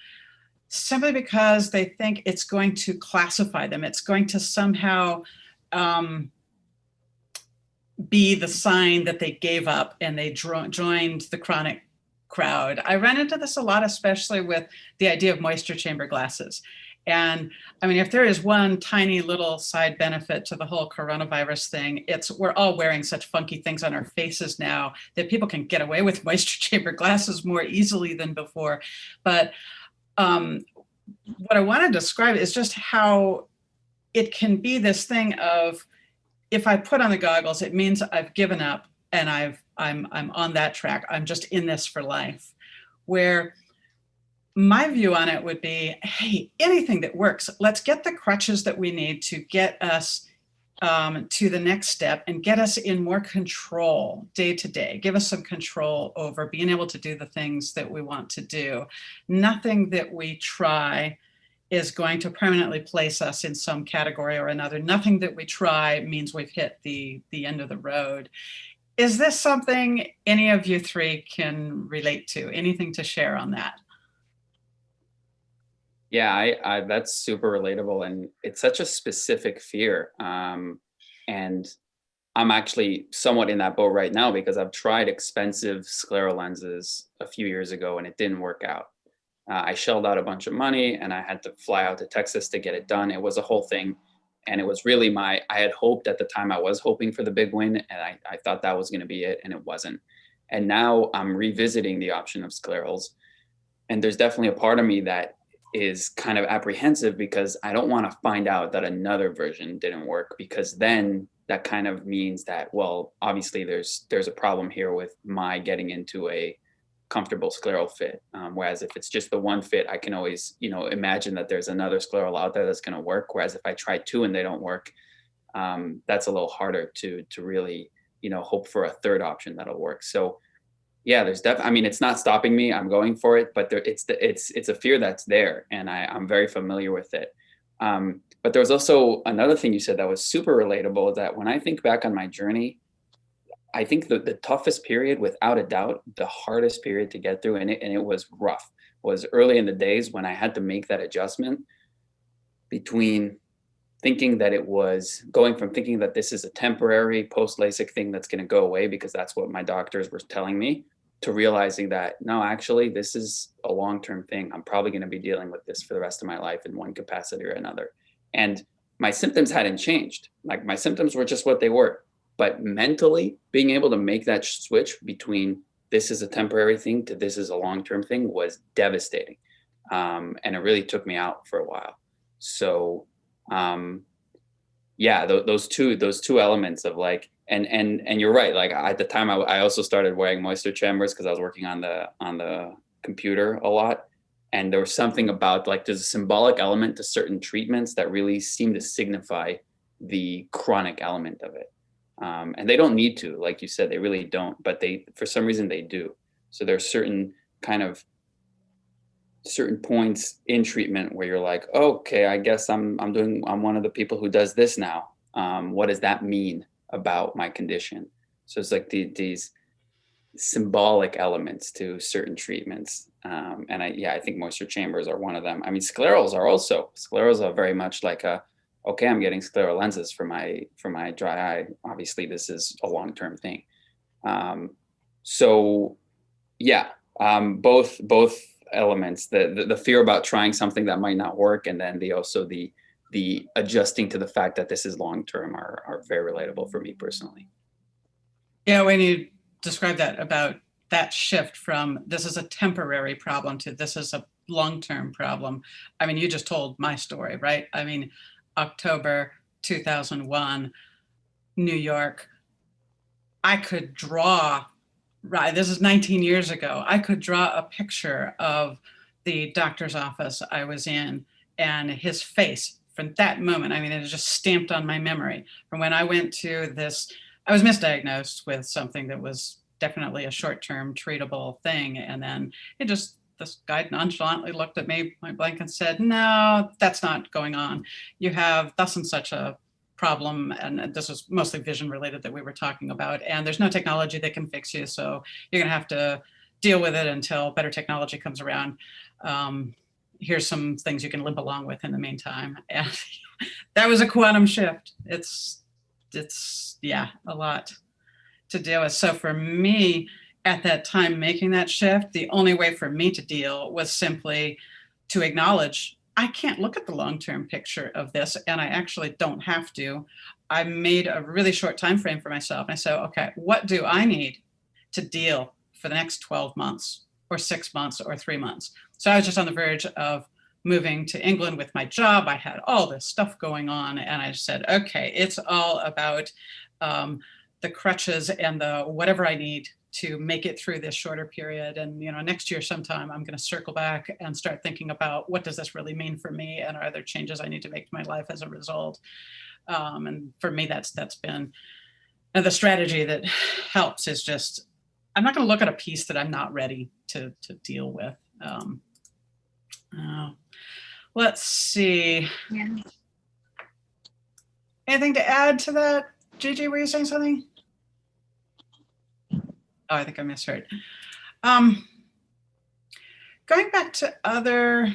simply because they think it's going to classify them. It's going to somehow be the sign that they gave up and they joined the chronic crowd. I run into this a lot, especially with the idea of moisture chamber glasses. And I mean, if there is one tiny little side benefit to the whole coronavirus thing, it's we're all wearing such funky things on our faces now that people can get away with moisture chamber glasses more easily than before. But what I want to describe is just how it can be this thing of, if I put on the goggles, it means I've given up and I'm on that track. I'm just in this for life. Where my view on it would be, hey, anything that works, let's get the crutches that we need to get us to the next step and get us in more control day to day. Give us some control over being able to do the things that we want to do. Nothing that we try is going to permanently place us in some category or another. Nothing that we try means we've hit the end of the road. Is this something any of you three can relate to? Anything to share on that? Yeah, I that's super relatable, and it's such a specific fear. And I'm actually somewhat in that boat right now because I've tried expensive scleral lenses a few years ago and it didn't work out. I shelled out a bunch of money and I had to fly out to Texas to get it done. It was a whole thing. And it was really I had hoped at the time, I was hoping for the big win, and I thought that was going to be it, and it wasn't. And now I'm revisiting the option of sclerals. And there's definitely a part of me that is kind of apprehensive because I don't want to find out that another version didn't work, because then that kind of means that, well, obviously there's a problem here with my getting into a comfortable scleral fit. Whereas if it's just the one fit, I can always, imagine that there's another scleral out there that's going to work. Whereas if I try two and they don't work, that's a little harder to really, hope for a third option that'll work. So yeah, there's definitely, it's not stopping me. I'm going for it, but it's a fear that's there, and I'm very familiar with it. But there was also another thing you said that was super relatable, that when I think back on my journey, I think the toughest period, without a doubt, the hardest period to get through, and it was rough, was early in the days when I had to make that adjustment between thinking that it was going from thinking that this is a temporary post-LASIK thing that's going to go away because that's what my doctors were telling me, to realizing that, no, actually, this is a long-term thing. I'm probably going to be dealing with this for the rest of my life in one capacity or another. And my symptoms hadn't changed. Like, my symptoms were just what they were. But mentally, being able to make that switch between this is a temporary thing to this is a long-term thing was devastating. And it really took me out for a while. So yeah, those two elements of like, and you're right. Like, at the time I also started wearing moisture chambers because I was working on the computer a lot. And there was something about, like, there's a symbolic element to certain treatments that really seem to signify the chronic element of it. And they don't need to, like you said, they really don't, but for some reason they do. So there's certain points in treatment where you're like, oh, okay, I guess I'm one of the people who does this now. What does that mean about my condition? So it's like these symbolic elements to certain treatments. And I think moisture chambers are one of them. Sclerals are very much like okay, I'm getting scleral lenses for my dry eye. Obviously, this is a long-term thing. So yeah, both elements, the fear about trying something that might not work, and then the adjusting to the fact that this is long-term are very relatable for me personally. Yeah, when you describe that about that shift from this is a temporary problem to this is a long-term problem. I mean, you just told my story, right? I mean, October 2001, New York, I could draw, right, this is 19 years ago, I could draw a picture of the doctor's office I was in and his face from that moment. I mean, it is just stamped on my memory from when I went to this, I was misdiagnosed with something that was definitely a short-term treatable thing. And then this guy nonchalantly looked at me point blank and said, no, that's not going on. You have thus and such a problem. And this was mostly vision related that we were talking about. And there's no technology that can fix you. So you're gonna have to deal with it until better technology comes around. Here's some things you can limp along with in the meantime. And that was a quantum shift. It's yeah, a lot to deal with. So for me at that time, making that shift, the only way for me to deal was simply to acknowledge I can't look at the long-term picture of this, and I actually don't have to. I made a really short time frame for myself. And I said, okay, what do I need to deal for the next 12 months or 6 months or 3 months? So I was just on the verge of moving to England with my job. I had all this stuff going on, and I said, okay, it's all about the crutches and the whatever I need to make it through this shorter period. And next year sometime I'm going to circle back and start thinking about what does this really mean for me, and are there changes I need to make to my life as a result. And for me, that's been the strategy that helps is just I'm not going to look at a piece that I'm not ready to deal with. Let's see. Yeah. Anything to add to that? Gigi, were you saying something? Oh, I think I misheard. Going back to other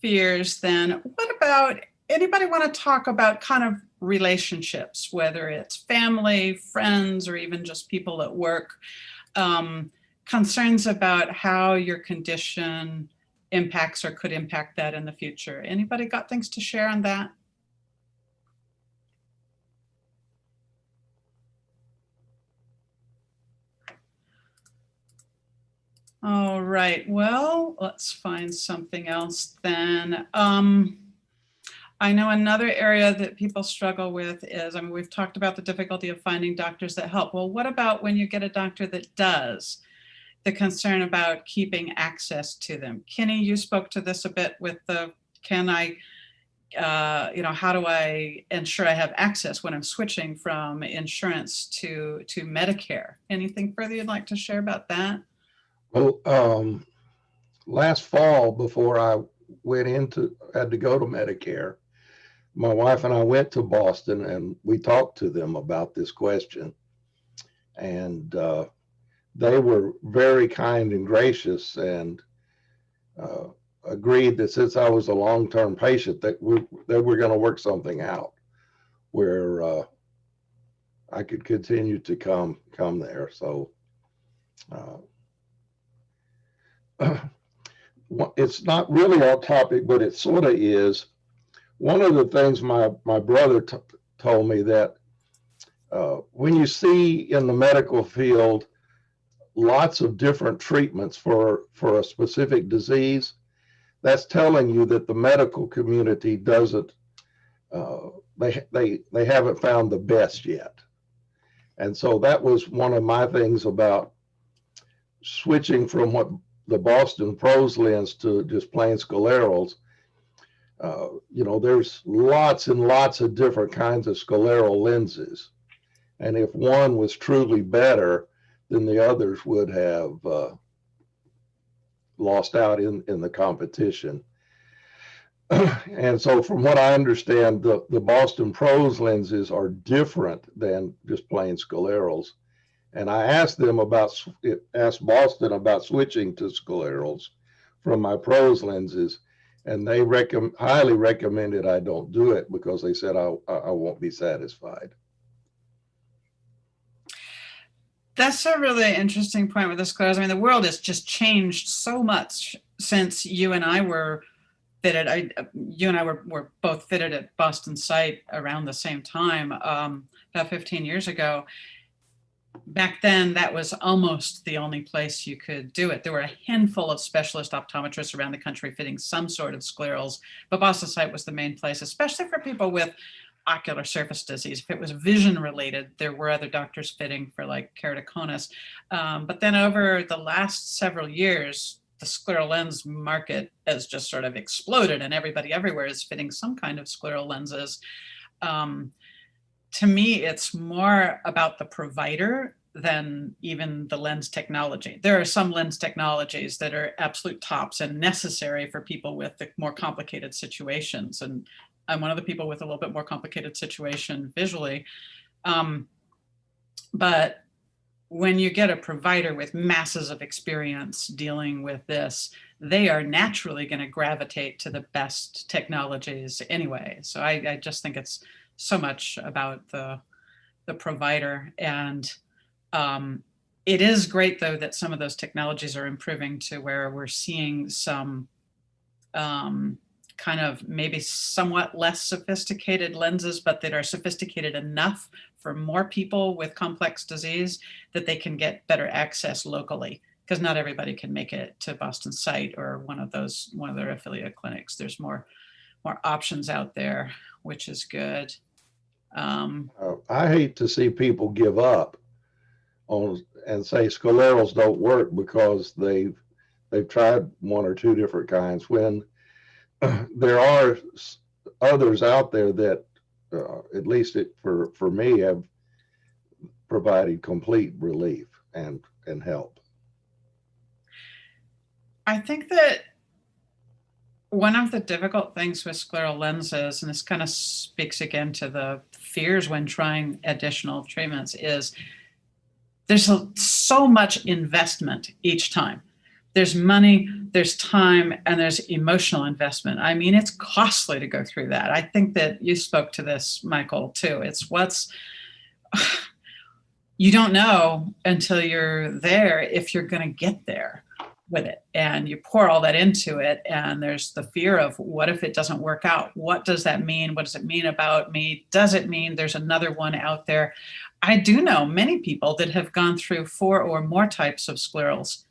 fears then, what about, anybody want to talk about kind of relationships, whether it's family, friends, or even just people at work, concerns about how your condition impacts or could impact that in the future? Anybody got things to share on that? All right, well, let's find something else then. I know another area that people struggle with is, we've talked about the difficulty of finding doctors that help. Well, what about when you get a doctor that does? The concern about keeping access to them. Kenny, you spoke to this a bit with the, how do I ensure I have access when I'm switching from insurance to Medicare? Anything further you'd like to share about that? Well, last fall, before I had to go to Medicare, my wife and I went to Boston and we talked to them about this question. And they were very kind and gracious and agreed that since I was a long-term patient, that they were going to work something out where I could continue to come there. So it's not really our topic, but it sort of is. One of the things my brother told me that when you see in the medical field lots of different treatments for a specific disease, that's telling you that the medical community doesn't, they haven't found the best yet. And so that was one of my things about switching from what the Boston Prose lens to just plain sclerals. There's lots and lots of different kinds of scleral lenses. And if one was truly better, then the others would have lost out in the competition. And so from what I understand, the Boston Prose lenses are different than just plain sclerals. And I asked Boston about switching to sclerals from my Prose lenses, and they highly recommended I don't do it because they said I won't be satisfied. That's a really interesting point with the sclerals. The world has just changed so much since you and I were fitted. You and I were both fitted at Boston site around the same time, about 15 years ago. back then, that was almost the only place you could do it. There were a handful of specialist optometrists around the country fitting some sort of sclerals, but Boston Sight was the main place, especially for people with ocular surface disease. If it was vision related, there were other doctors fitting for like keratoconus. But then over the last several years, the scleral lens market has just sort of exploded, and everybody everywhere is fitting some kind of scleral lenses. To me, it's more about the provider than even the lens technology. There are some lens technologies that are absolute tops and necessary for people with the more complicated situations. And I'm one of the people with a little bit more complicated situation visually. But when you get a provider with masses of experience dealing with this, they are naturally going to gravitate to the best technologies anyway. So I just think it's so much about the provider. And it is great, though, that some of those technologies are improving to where we're seeing some kind of maybe somewhat less sophisticated lenses, but that are sophisticated enough for more people with complex disease that they can get better access locally, because not everybody can make it to Boston Sight or one of their affiliate clinics. There's more options out there, which is good. I hate to see people give up on and say sclerals don't work because they've tried one or two different kinds, when there are others out there that at least for me have provided complete relief and help. I think that one of the difficult things with scleral lenses, and this kind of speaks again to the fears when trying additional treatments, is there's so much investment each time. There's money, there's time, and there's emotional investment. I mean, it's costly to go through that. I think that you spoke to this, Michael, too. It's you don't know until you're there if you're going to get there with it, and you pour all that into it, and there's the fear of, what if it doesn't work out? What does that mean? What does it mean about me? Does it mean there's another one out there? I do know many people that have gone through 4 or more types of sclerals,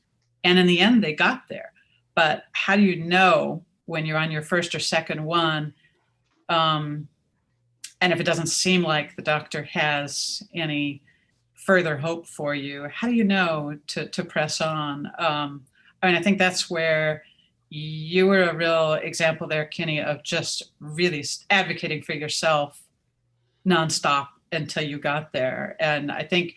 and in the end they got there. But how do you know when you're on your first or second one, and if it doesn't seem like the doctor has any further hope for you, how do you know to press on? I mean, I think that's where you were a real example there, Kenny, of just really advocating for yourself nonstop until you got there. And I think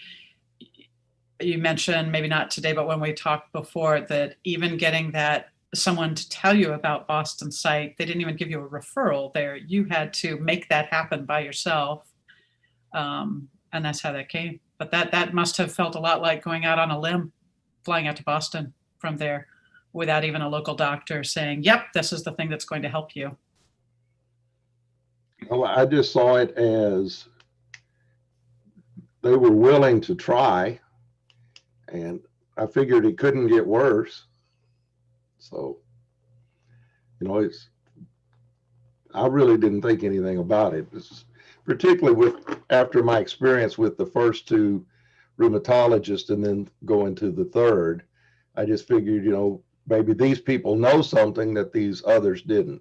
you mentioned, maybe not today, but when we talked before, that even getting that someone to tell you about Boston Sight, they didn't even give you a referral there. You had to make that happen by yourself. And that's how that came. But that must have felt a lot like going out on a limb, flying out to Boston from there without even a local doctor saying, yep, this is the thing that's going to help you. Well, I just saw it as they were willing to try, and I figured it couldn't get worse. So, I really didn't think anything about it. Particularly after my experience with the first 2 rheumatologists and then going to the third, I just figured, maybe these people know something that these others didn't.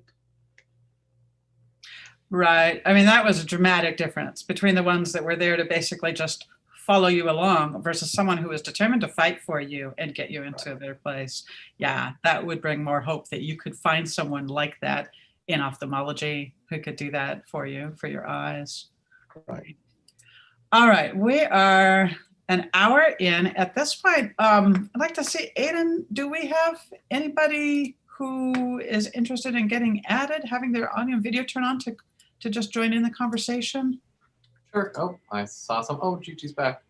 Right. I mean, that was a dramatic difference between the ones that were there to basically just follow you along versus someone who was determined to fight for you and get you into their place. Yeah, that would bring more hope that you could find someone like that in ophthalmology who could do that for you, for your eyes. Right. All right, we are an hour in. At this point, I'd like to see, Aiden, do we have anybody who is interested in getting added, having their audio and video turn on to just join in the conversation? Sure. Oh, I saw some. Oh, Gigi's back.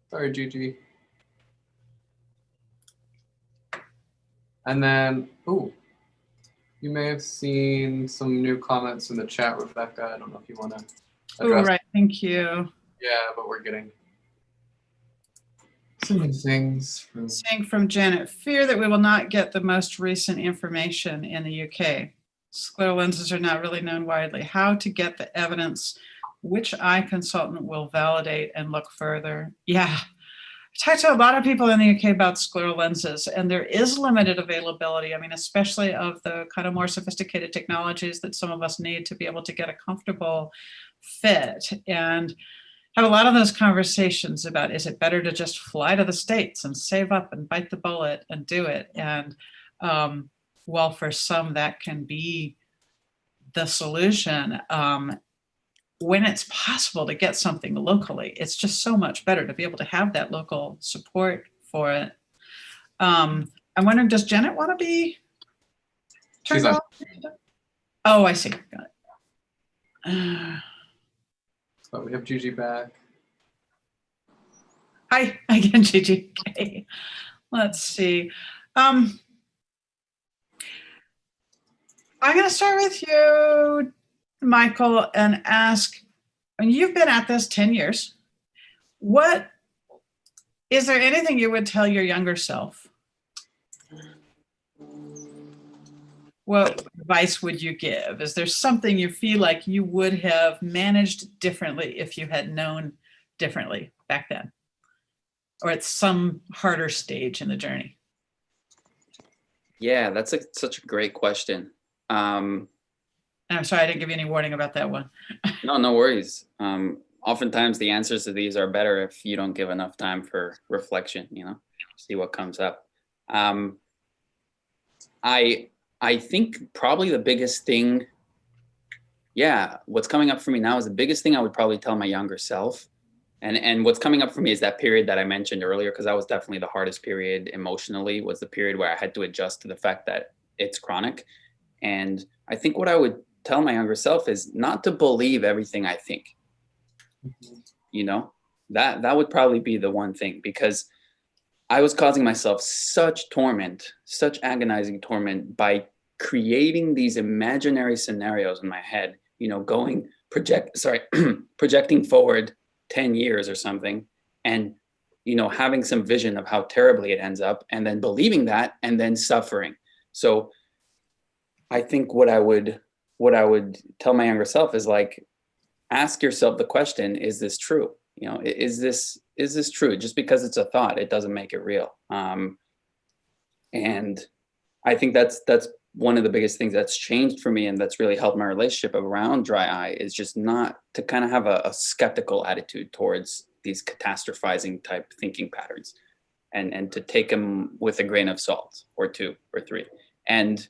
Sorry, Gigi. And then, oh, you may have seen some new comments in the chat, Rebecca. I don't know if you want to address. Oh, right. Thank you. Yeah, but we're getting some new things. Saying from Janet, fear that we will not get the most recent information in the UK. Scleral lenses are not really known widely. How to get the evidence which eye consultant will validate and look further? Yeah. I talked to a lot of people in the UK about scleral lenses, and there is limited availability. I mean, especially of the kind of more sophisticated technologies that some of us need to be able to get a comfortable fit. And have a lot of those conversations about, is it better to just fly to the States and save up and bite the bullet and do it? And while for some that can be the solution, when it's possible to get something locally, it's just so much better to be able to have that local support for it. I'm wondering, does Janet want to be turned She's on. off? Oh, I see. Got it. So we have Gigi back. Hi again, Gigi. Okay. Let's see. I'm going to start with you, Michael, and ask, I mean, you've been at this 10 years. Is there anything you would tell your younger self? What advice would you give? Is there something you feel like you would have managed differently if you had known differently back then? Or at some harder stage in the journey? Yeah, that's such a great question. I'm sorry, I didn't give you any warning about that one. No worries. Oftentimes the answers to these are better if you don't give enough time for reflection, see what comes up. I think probably the biggest thing, what's coming up for me now is the biggest thing I would probably tell my younger self. And what's coming up for me is that period that I mentioned earlier, because that was definitely the hardest period emotionally, was the period where I had to adjust to the fact that it's chronic. And I think what I would tell my younger self is not to believe everything I think. That would probably be the one thing, because I was causing myself such torment, such agonizing torment by creating these imaginary scenarios in my head, projecting forward 10 years or something, and having some vision of how terribly it ends up, and then believing that, and then suffering. So I think what I would tell my younger self is, like, ask yourself the question, is this true? Is this true? Just because it's a thought, it doesn't make it real. And I think that's one of the biggest things that's changed for me, and that's really helped my relationship around dry eye, is just not to kind of have a skeptical attitude towards these catastrophizing type thinking patterns, and to take them with a grain of salt or two or three. And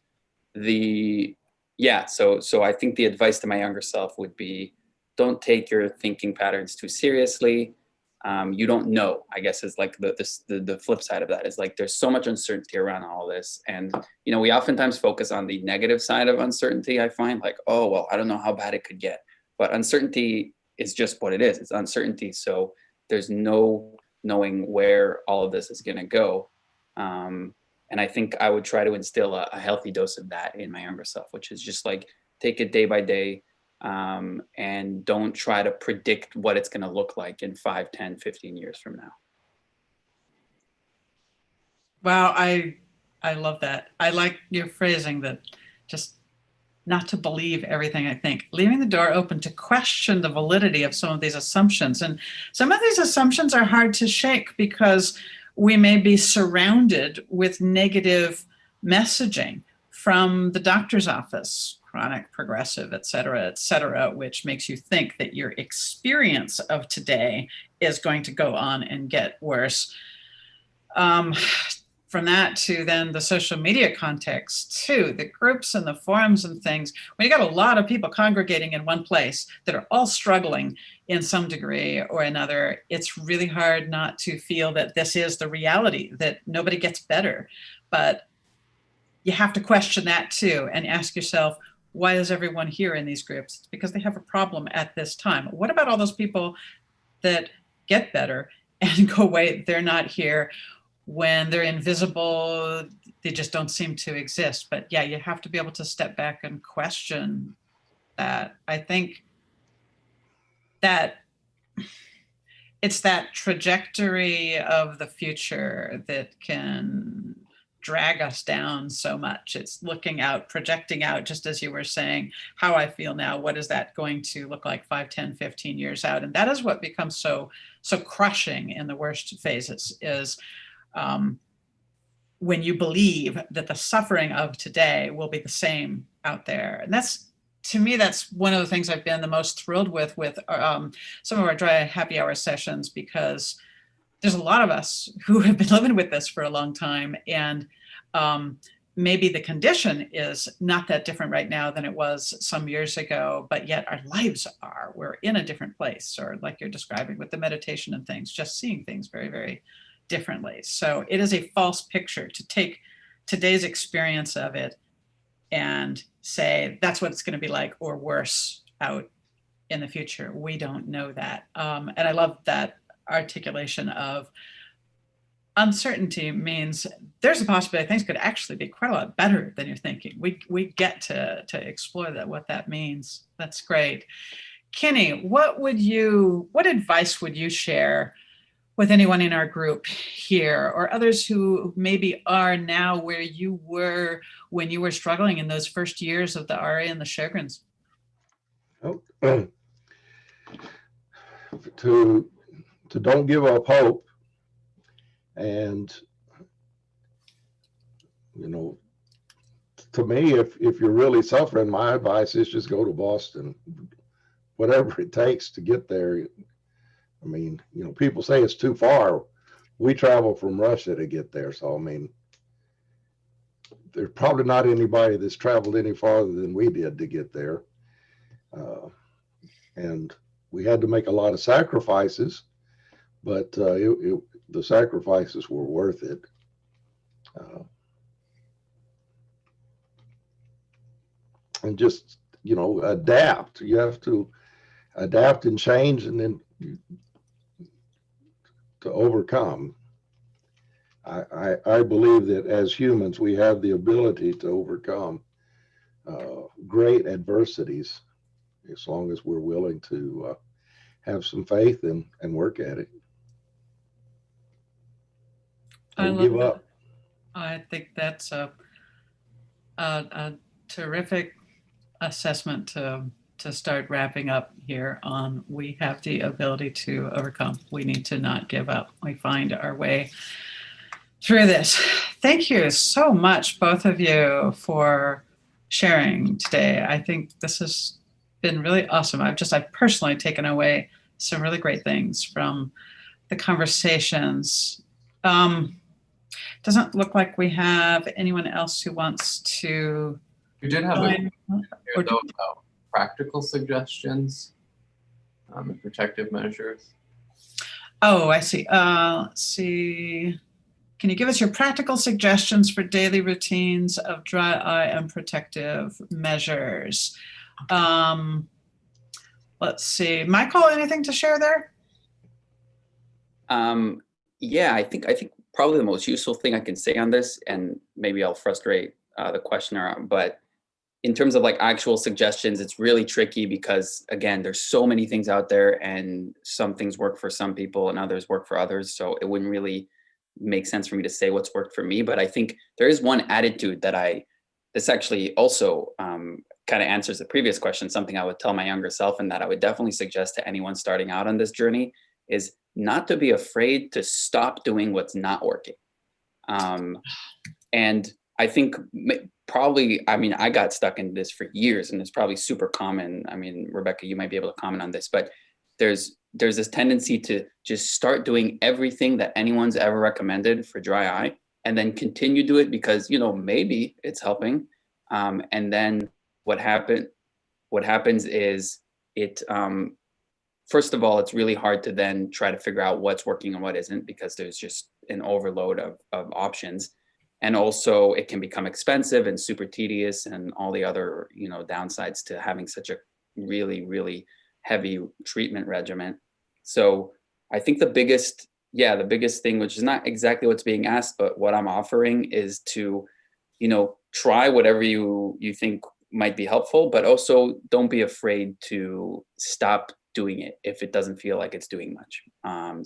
so I think the advice to my younger self would be, don't take your thinking patterns too seriously. You don't know, I guess, is like the flip side of that, is like, there's so much uncertainty around all this. And, we oftentimes focus on the negative side of uncertainty. I find, like, oh, well, I don't know how bad it could get, but uncertainty is just what it is. It's uncertainty. So there's no knowing where all of this is going to go. And I think I would try to instill a healthy dose of that in my younger self, which is just like, take it day by day. And don't try to predict what it's going to look like in 5, 10, 15 years from now. Wow, I love that. I like your phrasing, that just not to believe everything I think, leaving the door open to question the validity of some of these assumptions. And some of these assumptions are hard to shake, because we may be surrounded with negative messaging from the doctor's office, chronic, progressive, et cetera, which makes you think that your experience of today is going to go on and get worse. From that to then the social media context too, the groups and the forums and things, when you got a lot of people congregating in one place that are all struggling in some degree or another, it's really hard not to feel that this is the reality, that nobody gets better. But you have to question that too, and ask yourself, why is everyone here in these groups? It's because they have a problem at this time. What about all those people that get better and go away? They're not here. When they're invisible, they just don't seem to exist. But yeah, you have to be able to step back and question that. I think that it's that trajectory of the future that can drag us down so much. It's looking out, projecting out, just as you were saying, how I feel now, what is that going to look like 5, 10, 15 years out? And that is what becomes so crushing in the worst phases, is when you believe that the suffering of today will be the same out there. And that's, to me, that's one of the things I've been the most thrilled with some of our dry happy hour sessions, because there's a lot of us who have been living with this for a long time. And maybe the condition is not that different right now than it was some years ago, but yet our lives are. We're in a different place, or like you're describing with the meditation and things, just seeing things very, very differently. So it is a false picture to take today's experience of it and say that's what it's going to be like, or worse out in the future. We don't know that. And I love that articulation of uncertainty means there's a possibility things could actually be quite a lot better than you're thinking. We get to explore that, what that means. That's great. Kenny, what advice would you share with anyone in our group here, or others who maybe are now where you were when you were struggling in those first years of the RA and the Sjogren's? To don't give up hope. And, you know, to me, if you're really suffering, my advice is just go to Boston, whatever it takes to get there. I mean, you know, people say it's too far. We travel from Russia to get there. So, I mean, there's probably not anybody that's traveled any farther than we did to get there. And we had to make a lot of sacrifices, but the sacrifices were worth it. And just, you know, adapt. You have to adapt and change, and then to overcome. I believe that as humans, we have the ability to overcome great adversities, as long as we're willing to have some faith and work at it. Don't give up. I think that's a terrific assessment to start wrapping up here on. We have the ability to overcome. We need to not give up. We find our way through this. Thank you so much, both of you, for sharing today. I think this has been really awesome. I've personally taken away some really great things from the conversations. Doesn't look like we have anyone else who wants to. We did have practical suggestions and protective measures. Oh, I see. Let's see. Can you give us your practical suggestions for daily routines of dry eye and protective measures? Let's see. Michael, anything to share there? Yeah, I think probably the most useful thing I can say on this, and maybe I'll frustrate the questioner, but in terms of like actual suggestions, it's really tricky because, again, there's so many things out there, and some things work for some people and others work for others. So it wouldn't really make sense for me to say what's worked for me. But I think there is one attitude that this actually also kind of answers the previous question, something I would tell my younger self, and that I would definitely suggest to anyone starting out on this journey, is not to be afraid to stop doing what's not working. And I think probably, I mean, I got stuck in this for years, and it's probably super common. I mean, Rebecca, you might be able to comment on this, but there's this tendency to just start doing everything that anyone's ever recommended for dry eye, and then continue to do it because, you know, maybe it's helping. And then what happens is first of all, it's really hard to then try to figure out what's working and what isn't, because there's just an overload of options. And also it can become expensive and super tedious, and all the other, you know, downsides to having such a really, really heavy treatment regimen. So I think the biggest thing, which is not exactly what's being asked, but what I'm offering is to, you know, try whatever you think might be helpful, but also don't be afraid to stop doing it if it doesn't feel like it's doing much.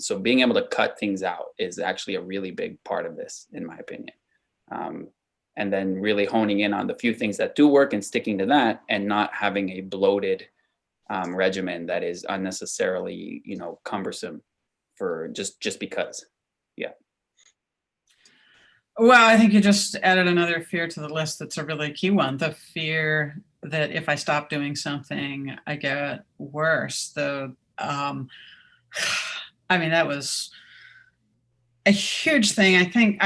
So being able to cut things out is actually a really big part of this, in my opinion. And then really honing in on the few things that do work and sticking to that, and not having a bloated regimen that is unnecessarily, cumbersome for just because. Yeah. Well, I think you just added another fear to the list that's a really key one. The fear that if I stop doing something, I get worse. I mean, that was a huge thing. I think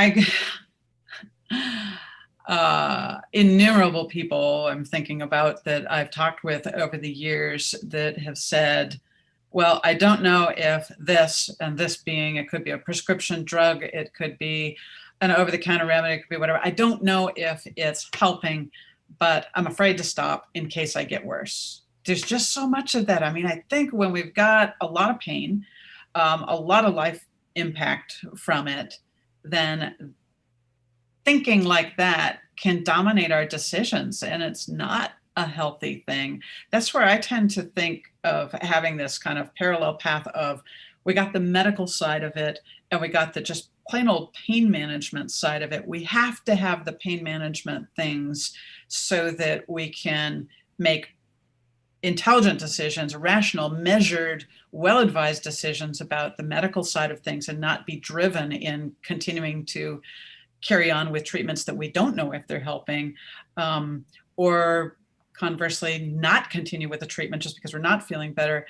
innumerable people I'm thinking about that I've talked with over the years that have said, well, I don't know if this, and this being, it could be a prescription drug, it could be an over-the-counter remedy, it could be whatever. I don't know if it's helping, but I'm afraid to stop in case I get worse. There's just so much of that. I mean, I think when we've got a lot of pain, a lot of life impact from it, then thinking like that can dominate our decisions, and it's not a healthy thing. That's where I tend to think of having this kind of parallel path of, we got the medical side of it and we got the just plain old pain management side of it. We have to have the pain management things so that we can make intelligent decisions, rational, measured, well-advised decisions about the medical side of things, and not be driven in continuing to carry on with treatments that we don't know if they're helping, or conversely, not continue with the treatment just because we're not feeling better.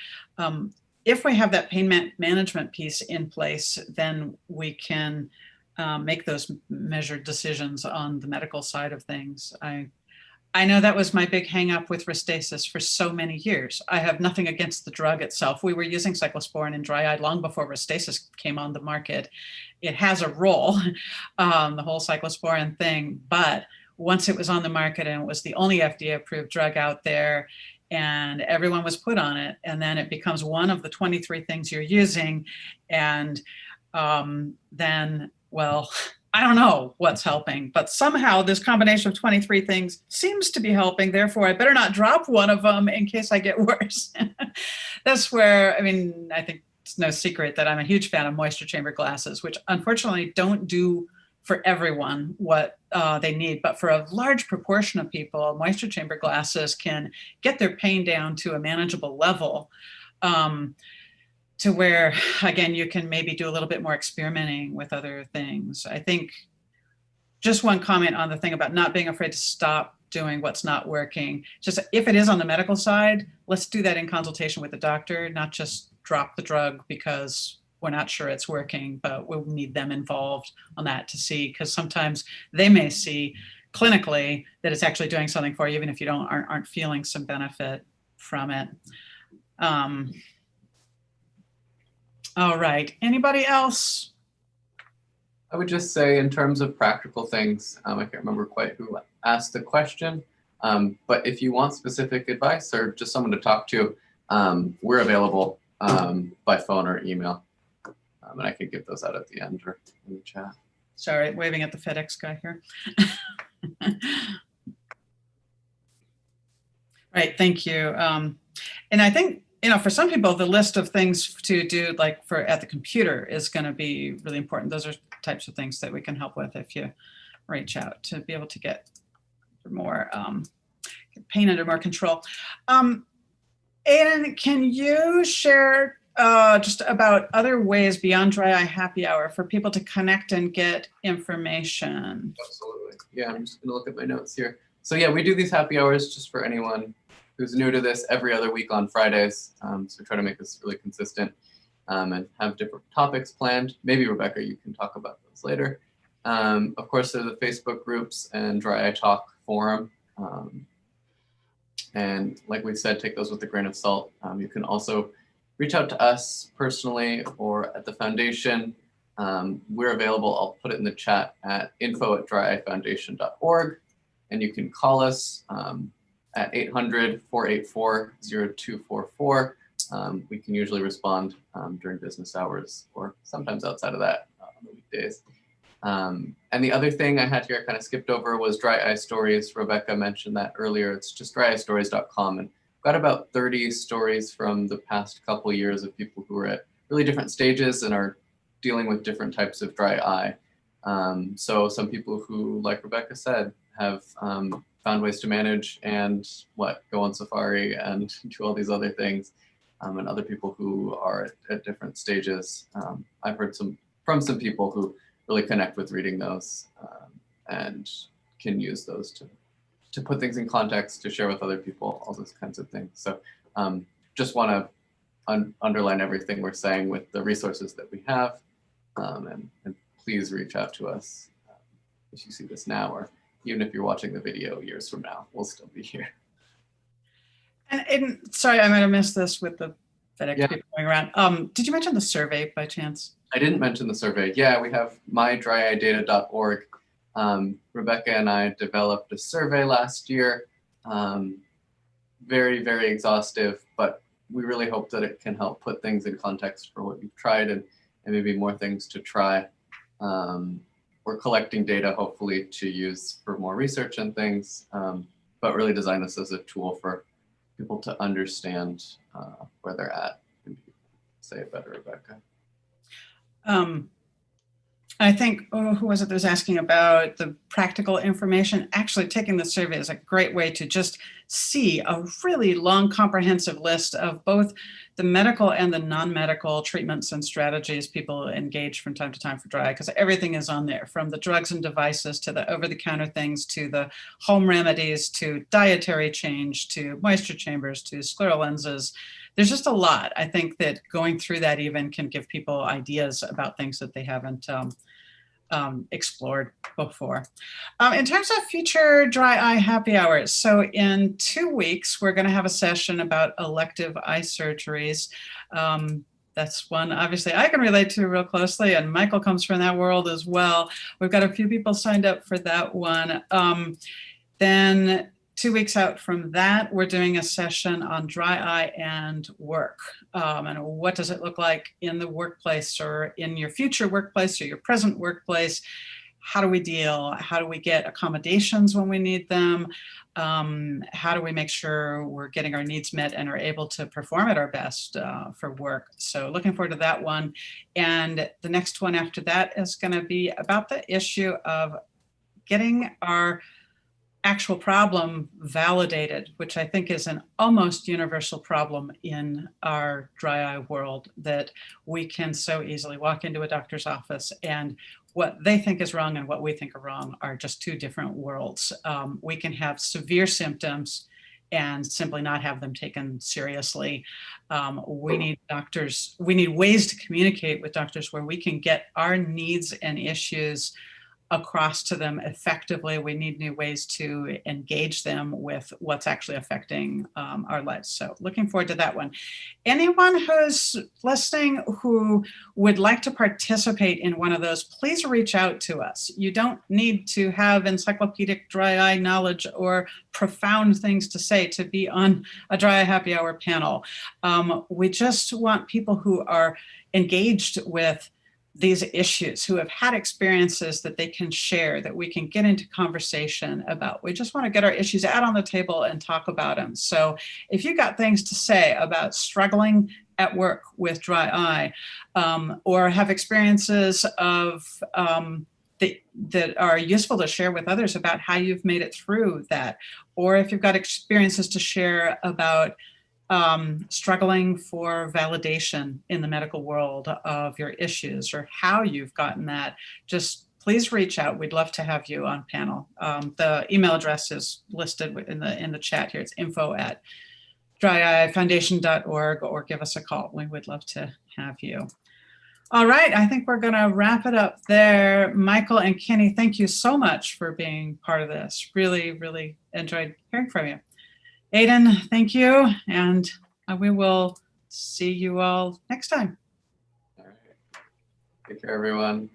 If we have that pain management piece in place, then we can make those measured decisions on the medical side of things. I know that was my big hang up with Restasis for so many years. I have nothing against the drug itself. We were using cyclosporin in dry eye long before Restasis came on the market. It has a role, the whole cyclosporin thing, but once it was on the market and it was the only FDA approved drug out there and everyone was put on it, and then it becomes one of the 23 things you're using, and then, well, I don't know what's helping, but somehow this combination of 23 things seems to be helping. Therefore, I better not drop one of them in case I get worse. That's where, I mean, I think it's no secret that I'm a huge fan of moisture chamber glasses, which unfortunately don't do for everyone what they need. But for a large proportion of people, moisture chamber glasses can get their pain down to a manageable level. To where, again, you can maybe do a little bit more experimenting with other things. I think just one comment on the thing about not being afraid to stop doing what's not working. Just if it is on the medical side, let's do that in consultation with the doctor, not just drop the drug because we're not sure it's working, but we'll need them involved on that to see, because sometimes they may see clinically that it's actually doing something for you, even if you aren't feeling some benefit from it. All right, anybody else? I would just say in terms of practical things, I can't remember quite who asked the question, but if you want specific advice or just someone to talk to, we're available by phone or email. And I could give those out at the end or in the chat. Sorry, waving at the FedEx guy here. Right, thank you. And I think, for some people, the list of things to do, like at the computer, is going to be really important. Those are types of things that we can help with if you reach out to be able to get more pain under more control. Aiden, can you share just about other ways beyond Dry Eye Happy Hour for people to connect and get information? Absolutely. Yeah, I'm just going to look at my notes here. So yeah, we do these happy hours just for anyone who's new to this every other week on Fridays. So try to make this really consistent and have different topics planned. Maybe Rebecca, you can talk about those later. Of course, there are the Facebook groups and Dry Eye Talk forum. And like we said, take those with a grain of salt. You can also reach out to us personally or at the foundation. We're available. I'll put it in the chat at info@dryeyefoundation.org. And you can call us at 800-484-0244. We can usually respond during business hours or sometimes outside of that on the weekdays. And the other thing I had here I kind of skipped over was Dry Eye Stories. Rebecca mentioned that earlier. It's just dryeyestories.com. And got about 30 stories from the past couple years of people who are at really different stages and are dealing with different types of dry eye. So some people who, like Rebecca said, have found ways to manage and go on safari and do all these other things. And other people who are at different stages. I've heard from some people who really connect with reading those and can use those to put things in context, to share with other people, all those kinds of things. So just want to underline everything we're saying with the resources that we have, and please reach out to us if you see this now, or even if you're watching the video years from now, we'll still be here. And sorry, I might have missed this with the FedEx people going around. Did you mention the survey by chance? I didn't mention the survey. Yeah, we have mydryeyedata.org. Rebecca and I developed a survey last year. Very, very exhaustive, but we really hope that it can help put things in context for what you've tried and maybe more things to try. We're collecting data, hopefully, to use for more research and things, but really design this as a tool for people to understand where they're at. Say it better, Rebecca. I think, who was it that was asking about the practical information? Actually, taking the survey is a great way to just see a really long, comprehensive list of both the medical and the non-medical treatments and strategies people engage from time to time for dry eye, because everything is on there, from the drugs and devices to the over-the-counter things, to the home remedies, to dietary change, to moisture chambers, to scleral lenses. There's just a lot. I think that going through that even can give people ideas about things that they haven't explored before. In terms of future dry eye happy hours, so in 2 weeks, we're going to have a session about elective eye surgeries. That's one, obviously, I can relate to real closely, and Michael comes from that world as well. We've got a few people signed up for that one. Then 2 weeks out from that, we're doing a session on dry eye and work. And what does it look like in the workplace, or in your future workplace, or your present workplace? How do we deal? How do we get accommodations when we need them? How do we make sure we're getting our needs met and are able to perform at our best for work? So looking forward to that one. And the next one after that is going to be about the issue of getting our actual problem validated, which I think is an almost universal problem in our dry eye world, that we can so easily walk into a doctor's office and what they think is wrong and what we think are wrong are just two different worlds. We can have severe symptoms and simply not have them taken seriously. We need doctors, we need ways to communicate with doctors where we can get our needs and issues across to them effectively. We need new ways to engage them with what's actually affecting our lives. So looking forward to that one. Anyone who's listening who would like to participate in one of those, please reach out to us. You don't need to have encyclopedic dry eye knowledge or profound things to say to be on a dry eye happy hour panel. We just want people who are engaged with these issues, who have had experiences that they can share, that we can get into conversation about. We just want to get our issues out on the table and talk about them. So if you've got things to say about struggling at work with dry eye, or have experiences of that are useful to share with others about how you've made it through that, or if you've got experiences to share about struggling for validation in the medical world of your issues, or how you've gotten that, just please reach out. We'd love to have you on panel. The email address is listed in the chat here. It's info@dryeyefoundation.org, or give us a call. We would love to have you. All right, I think we're going to wrap it up there. Michael and Kenny, thank you so much for being part of this. Really, really enjoyed hearing from you. Aidan, thank you, and we will see you all next time. All right. Take care, everyone.